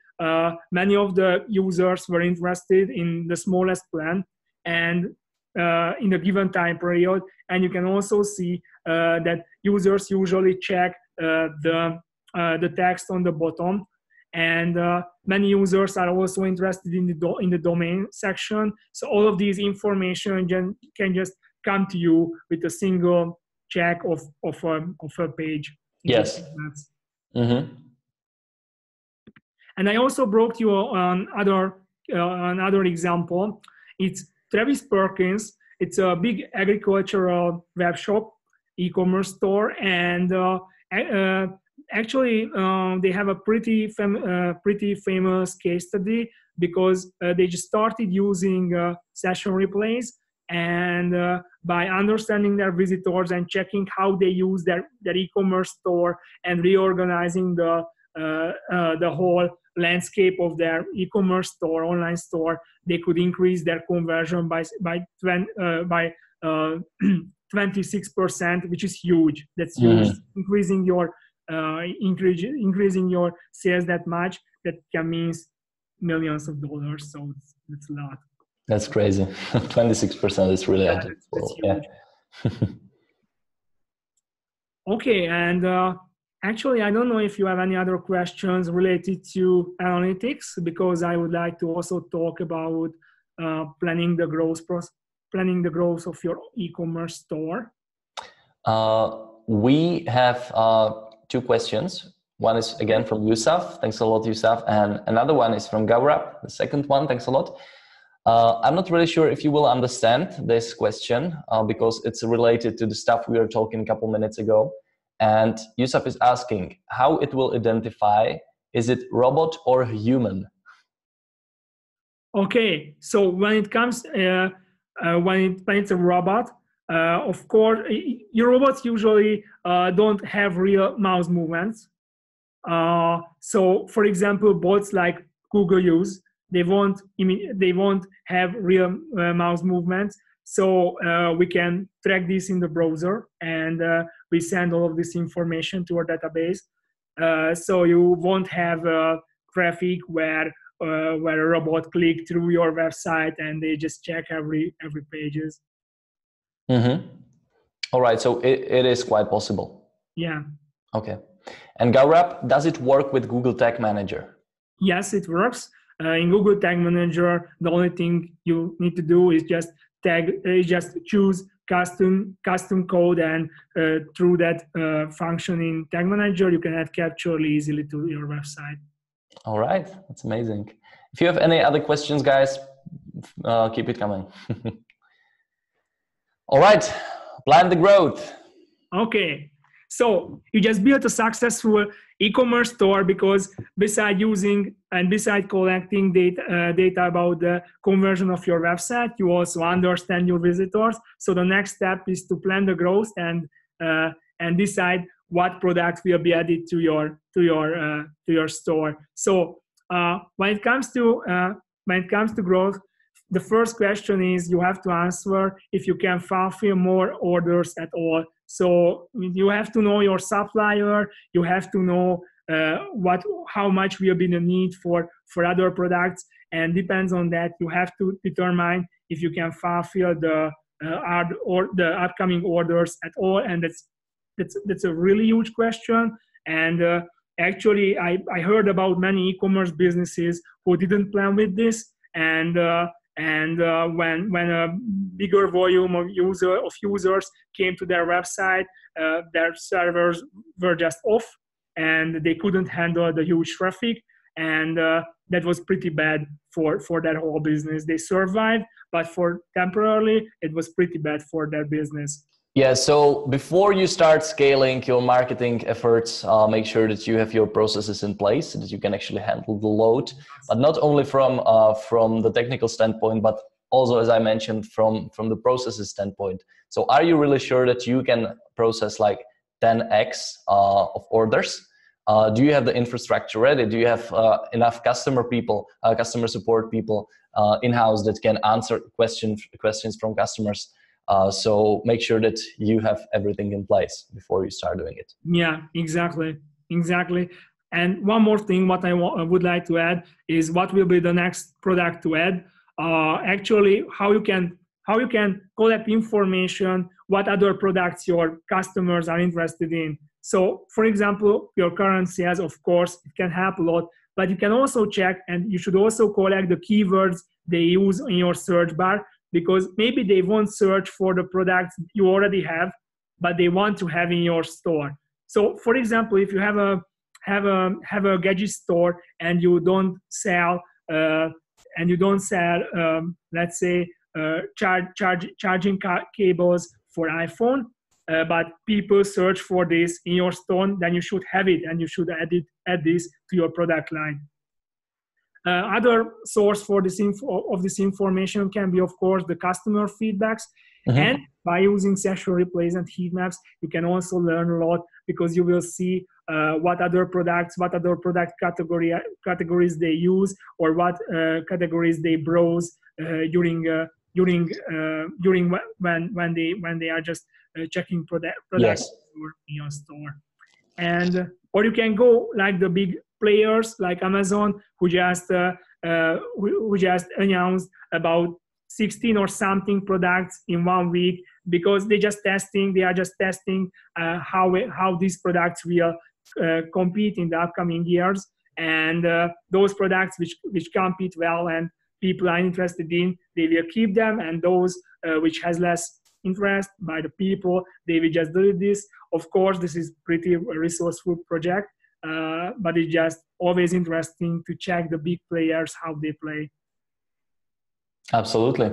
many of the users were interested in the smallest plan and in a given time period. And you can also see that users usually check the text on the bottom. And many users are also interested in the domain section. So all of these information can just come to you with a single check of a page. Yes. Mm-hmm. And I also brought you on another example. It's Travis Perkins. It's a big agricultural web shop, e-commerce store, and actually they have a pretty famous case study, because they just started using session replays, and by understanding their visitors and checking how they use their e-commerce store and reorganizing the whole landscape of their e-commerce store, online store, they could increase their conversion by 26%, which is huge. That's huge. Mm-hmm. Increasing your sales that much, that can mean millions of dollars. So it's a lot. That's crazy. 26% is really that's huge. Okay, and actually, I don't know if you have any other questions related to analytics, because I would like to also talk about planning the growth of your e-commerce store. We have two questions. One is again from Yusuf. Thanks a lot, Yusuf. And another one is from Gaurab. The second one, thanks a lot. I'm not really sure if you will understand this question because it's related to the stuff we were talking a couple minutes ago. And Yusuf is asking how it will identify, is it robot or human? Okay, so when it comes, when it's a robot, of course, your robots usually don't have real mouse movements. So for example, bots like Google use, they won't have real mouse movements. So we can track this in the browser, and we send all of this information to our database. So you won't have traffic where a robot click through your website and they just check every pages. Mm-hmm. All right, so it is quite possible. Yeah. Okay. And Gaurab, does it work with Google Tag Manager? Yes, it works. In Google Tag Manager, the only thing you need to do is just choose custom code, and through that function in Tag Manager, you can add capture easily to your website. All right, that's amazing. If you have any other questions, guys, keep it coming. All right, plan the growth. Okay, so you just built a successful e-commerce store because beside using and beside collecting data about the conversion of your website, you also understand your visitors. So the next step is to plan the growth and decide what product will be added to your store. So when it comes to growth, the first question is you have to answer if you can fulfill more orders at all. So you have to know your supplier. You have to know how much will be the need for other products, and depends on that you have to determine if you can fulfill the upcoming orders at all. And that's a really huge question. And actually, I heard about many e-commerce businesses who didn't plan with this, and when a bigger volume of users came to their website, their servers were just off, and they couldn't handle the huge traffic, and that was pretty bad for that whole business. They survived, but for temporarily, it was pretty bad for their business. Yeah, so before you start scaling your marketing efforts, make sure that you have your processes in place so that you can actually handle the load, but not only from the technical standpoint, but also, as I mentioned, from the processes standpoint. So are you really sure that you can process like 10x of orders? Do you have the infrastructure ready? Do you have enough customer support people in-house that can answer questions from customers? So make sure that you have everything in place before you start doing it. Yeah, exactly. And one more thing, what I would like to add is what will be the next product to add. Actually, how you can collect information, what other products your customers are interested in. So, for example, your current sales, of course, it can help a lot, but you can also check, and you should also collect the keywords they use in your search bar, because maybe they won't search for the products you already have, but they want to have in your store. So, for example, if you have a gadget store and you don't sell let's say charging cables for iPhone, but people search for this in your store, then you should have it, and you should add this to your product line. Other source for this information can be, of course, the customer feedbacks. Mm-hmm. And by using session replays and heat maps, you can also learn a lot, because you will see what other product categories they use, or what categories they browse during when they are just checking products. Yes. In your store. And or you can go like the big players like Amazon, who just announced about 16 or something products in 1 week, because they are just testing how these products will compete in the upcoming years. And those products which compete well and people are interested in, they will keep them, and those which has less interest by the people, they will just delete this. Of course, this is pretty resourceful project, but it's just always interesting to check the big players, how they play. Absolutely.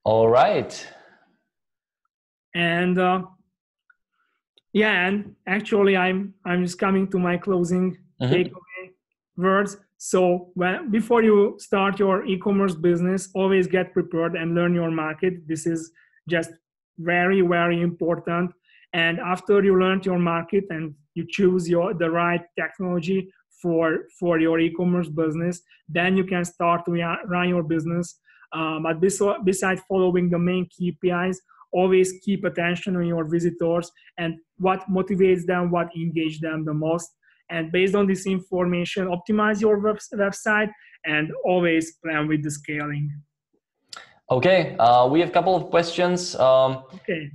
All right. And and actually I'm just coming to my closing takeaway words. So before you start your e-commerce business, always get prepared and learn your market. This is just very, very important. And after you learn your market and you choose the right technology for your e-commerce business, then you can start to run your business. But besides following the main KPIs, always keep attention on your visitors and what motivates them, what engages them the most. And based on this information, optimize your website and always plan with the scaling. Okay, we have a couple of questions. Okay.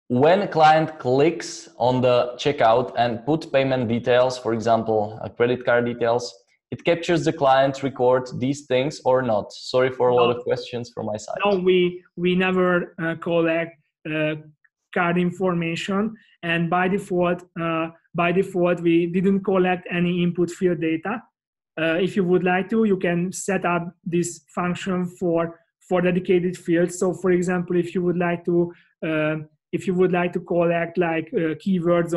When a client clicks on the checkout and put payment details, for example, credit card details, it captures the client record these things or not? Sorry for a lot of questions from my side. No, we never collect card information, and by default we didn't collect any input field data. If you would like to, you can set up this function for dedicated fields. So, for example, if you would like to collect like keywords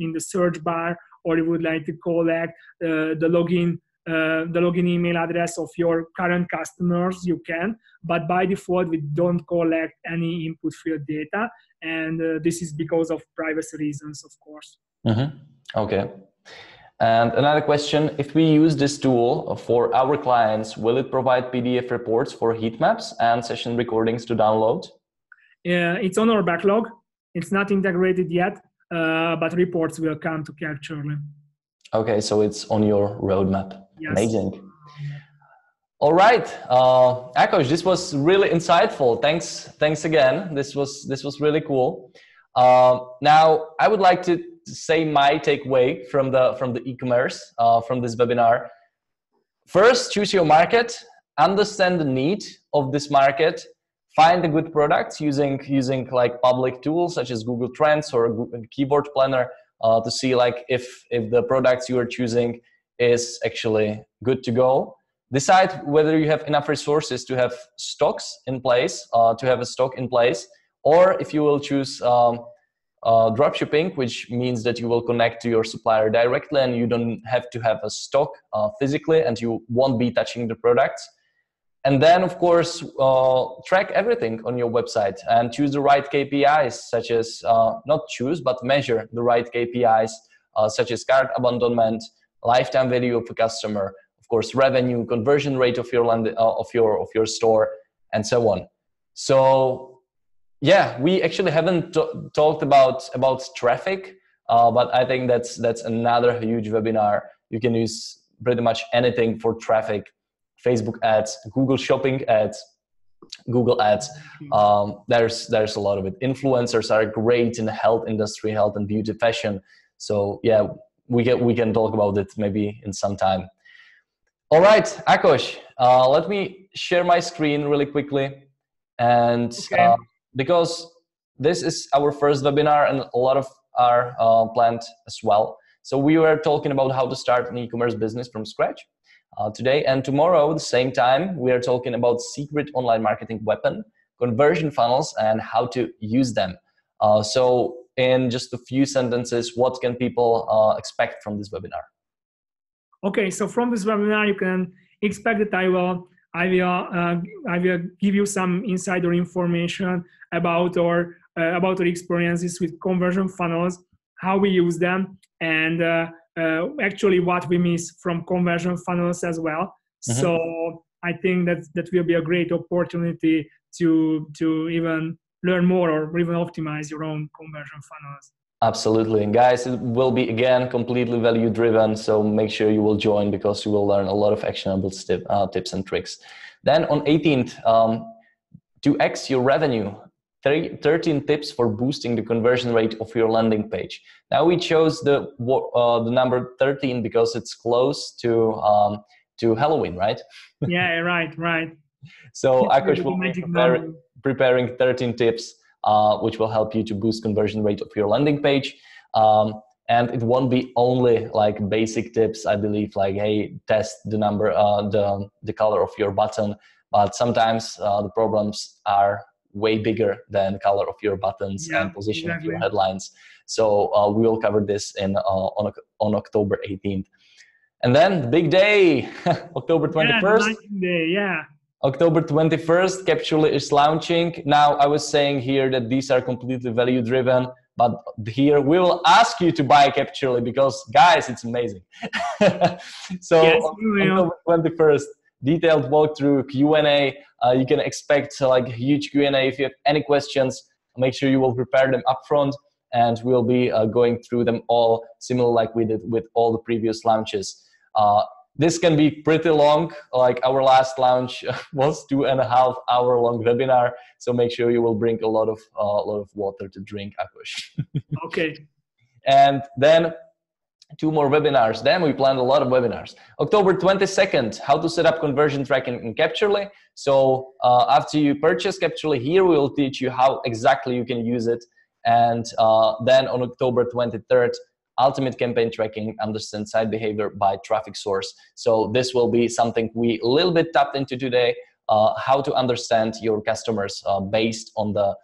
in the search bar, or you would like to collect the login email address of your current customers, you can. But by default, we don't collect any input field data, and this is because of privacy reasons, of course. Mm-hmm. Okay. And another question, if we use this tool for our clients, will it provide PDF reports for heat maps and session recordings to download? It's on our backlog. It's not integrated yet, but reports will come to capture. Okay, so it's on your roadmap. Yes. Amazing. All right, Akos, this was really insightful. Thanks again. This was really cool. Now, I would like to say my takeaway from the e-commerce from this webinar. First, choose your market, understand the need of this market, find the good products using like public tools such as Google Trends or Google Keyword Planner to see like if the products you are choosing is actually good to go. Decide whether you have enough resources to have stocks in place, or if you will choose dropshipping, which means that you will connect to your supplier directly and you don't have to have a stock physically, and you won't be touching the products. And then, of course, track everything on your website and choose the right KPIs, such as not choose, but measure the right KPIs, such as cart abandonment, lifetime value of a customer, of course, revenue, conversion rate of your store, and so on. So yeah, we actually haven't talked about traffic, but I think that's another huge webinar. You can use pretty much anything for traffic: Facebook ads, Google Shopping ads, Google ads. There's a lot of it. Influencers are great in the health industry, health and beauty, fashion. So yeah, we can talk about it maybe in some time. All right, Akos, let me share my screen really quickly, and okay. Because this is our first webinar and a lot of are planned as well. So we were talking about how to start an e-commerce business from scratch today, and tomorrow at the same time we are talking about secret online marketing weapon, conversion funnels, and how to use them. So in just a few sentences, what can people expect from this webinar? Okay, so from this webinar you can expect that I will give you some insider information about our experiences with conversion funnels, how we use them, and actually what we miss from conversion funnels as well. Mm-hmm. So I think that will be a great opportunity to even learn more or even optimize your own conversion funnels. Absolutely. And guys, it will be again completely value driven, so make sure you will join because you will learn a lot of actionable tips and tricks. Then on 18th, to X your revenue, 13 tips for boosting the conversion rate of your landing page. Now we chose the number 13 because it's close to Halloween, right? Yeah, right. So Akos will be preparing 13 tips which will help you to boost conversion rate of your landing page. And it won't be only like basic tips, I believe, like, hey, test the number, the color of your button. But sometimes the problems are way bigger than color of your buttons and position of your headlines. So we will cover this on October 18th. And then the big day, October 21st. Yeah, the day, yeah. October 21st, Capturely is launching. Now, I was saying here that these are completely value driven, but here we will ask you to buy Capturely because, guys, it's amazing. So yes, October 21st, detailed walkthrough, Q&A. You can expect like a huge Q&A. If you have any questions, make sure you will prepare them upfront, and we'll be going through them all, similar like we did with all the previous launches. This can be pretty long, like our last launch was 2.5 hour long webinar. So make sure you will bring a lot of water to drink, Akos. Okay. And then 2 more webinars. Then we planned a lot of webinars. October 22nd, how to set up conversion tracking in Capturely. So after you purchase Capturely, here we will teach you how exactly you can use it. And then on October 23rd, ultimate campaign tracking, understand site behavior by traffic source. So this will be something we a little bit tapped into today, how to understand your customers based on the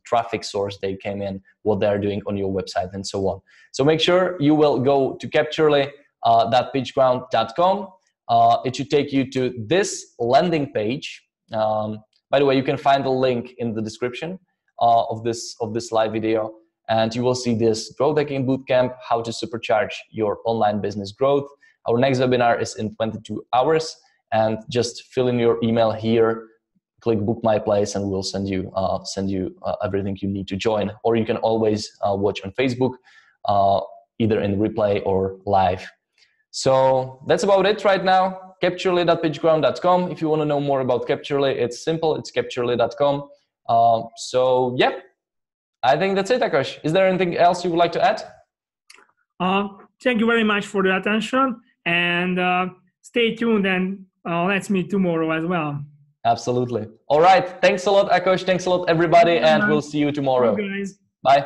traffic source they came in, what they're doing on your website, and so on. So make sure you will go to capturely.pitchground.com. It should take you to this landing page. By the way, you can find the link in the description of this live video, and you will see this Growth Hacking Bootcamp, how to supercharge your online business growth. Our next webinar is in 22 hours, and just fill in your email here, click book my place, and we'll send you everything you need to join. Or you can always watch on Facebook, either in replay or live. So that's about it right now. Capturely.pitchground.com. If you want to know more about Capturely, it's simple. It's capturely.com. So yeah, I think that's it, Akash. Is there anything else you would like to add? Thank you very much for the attention, and stay tuned, and let's meet tomorrow as well. Absolutely. All right. Thanks a lot, Akash. Thanks a lot, everybody. And we'll see you tomorrow. Bye, guys. Bye.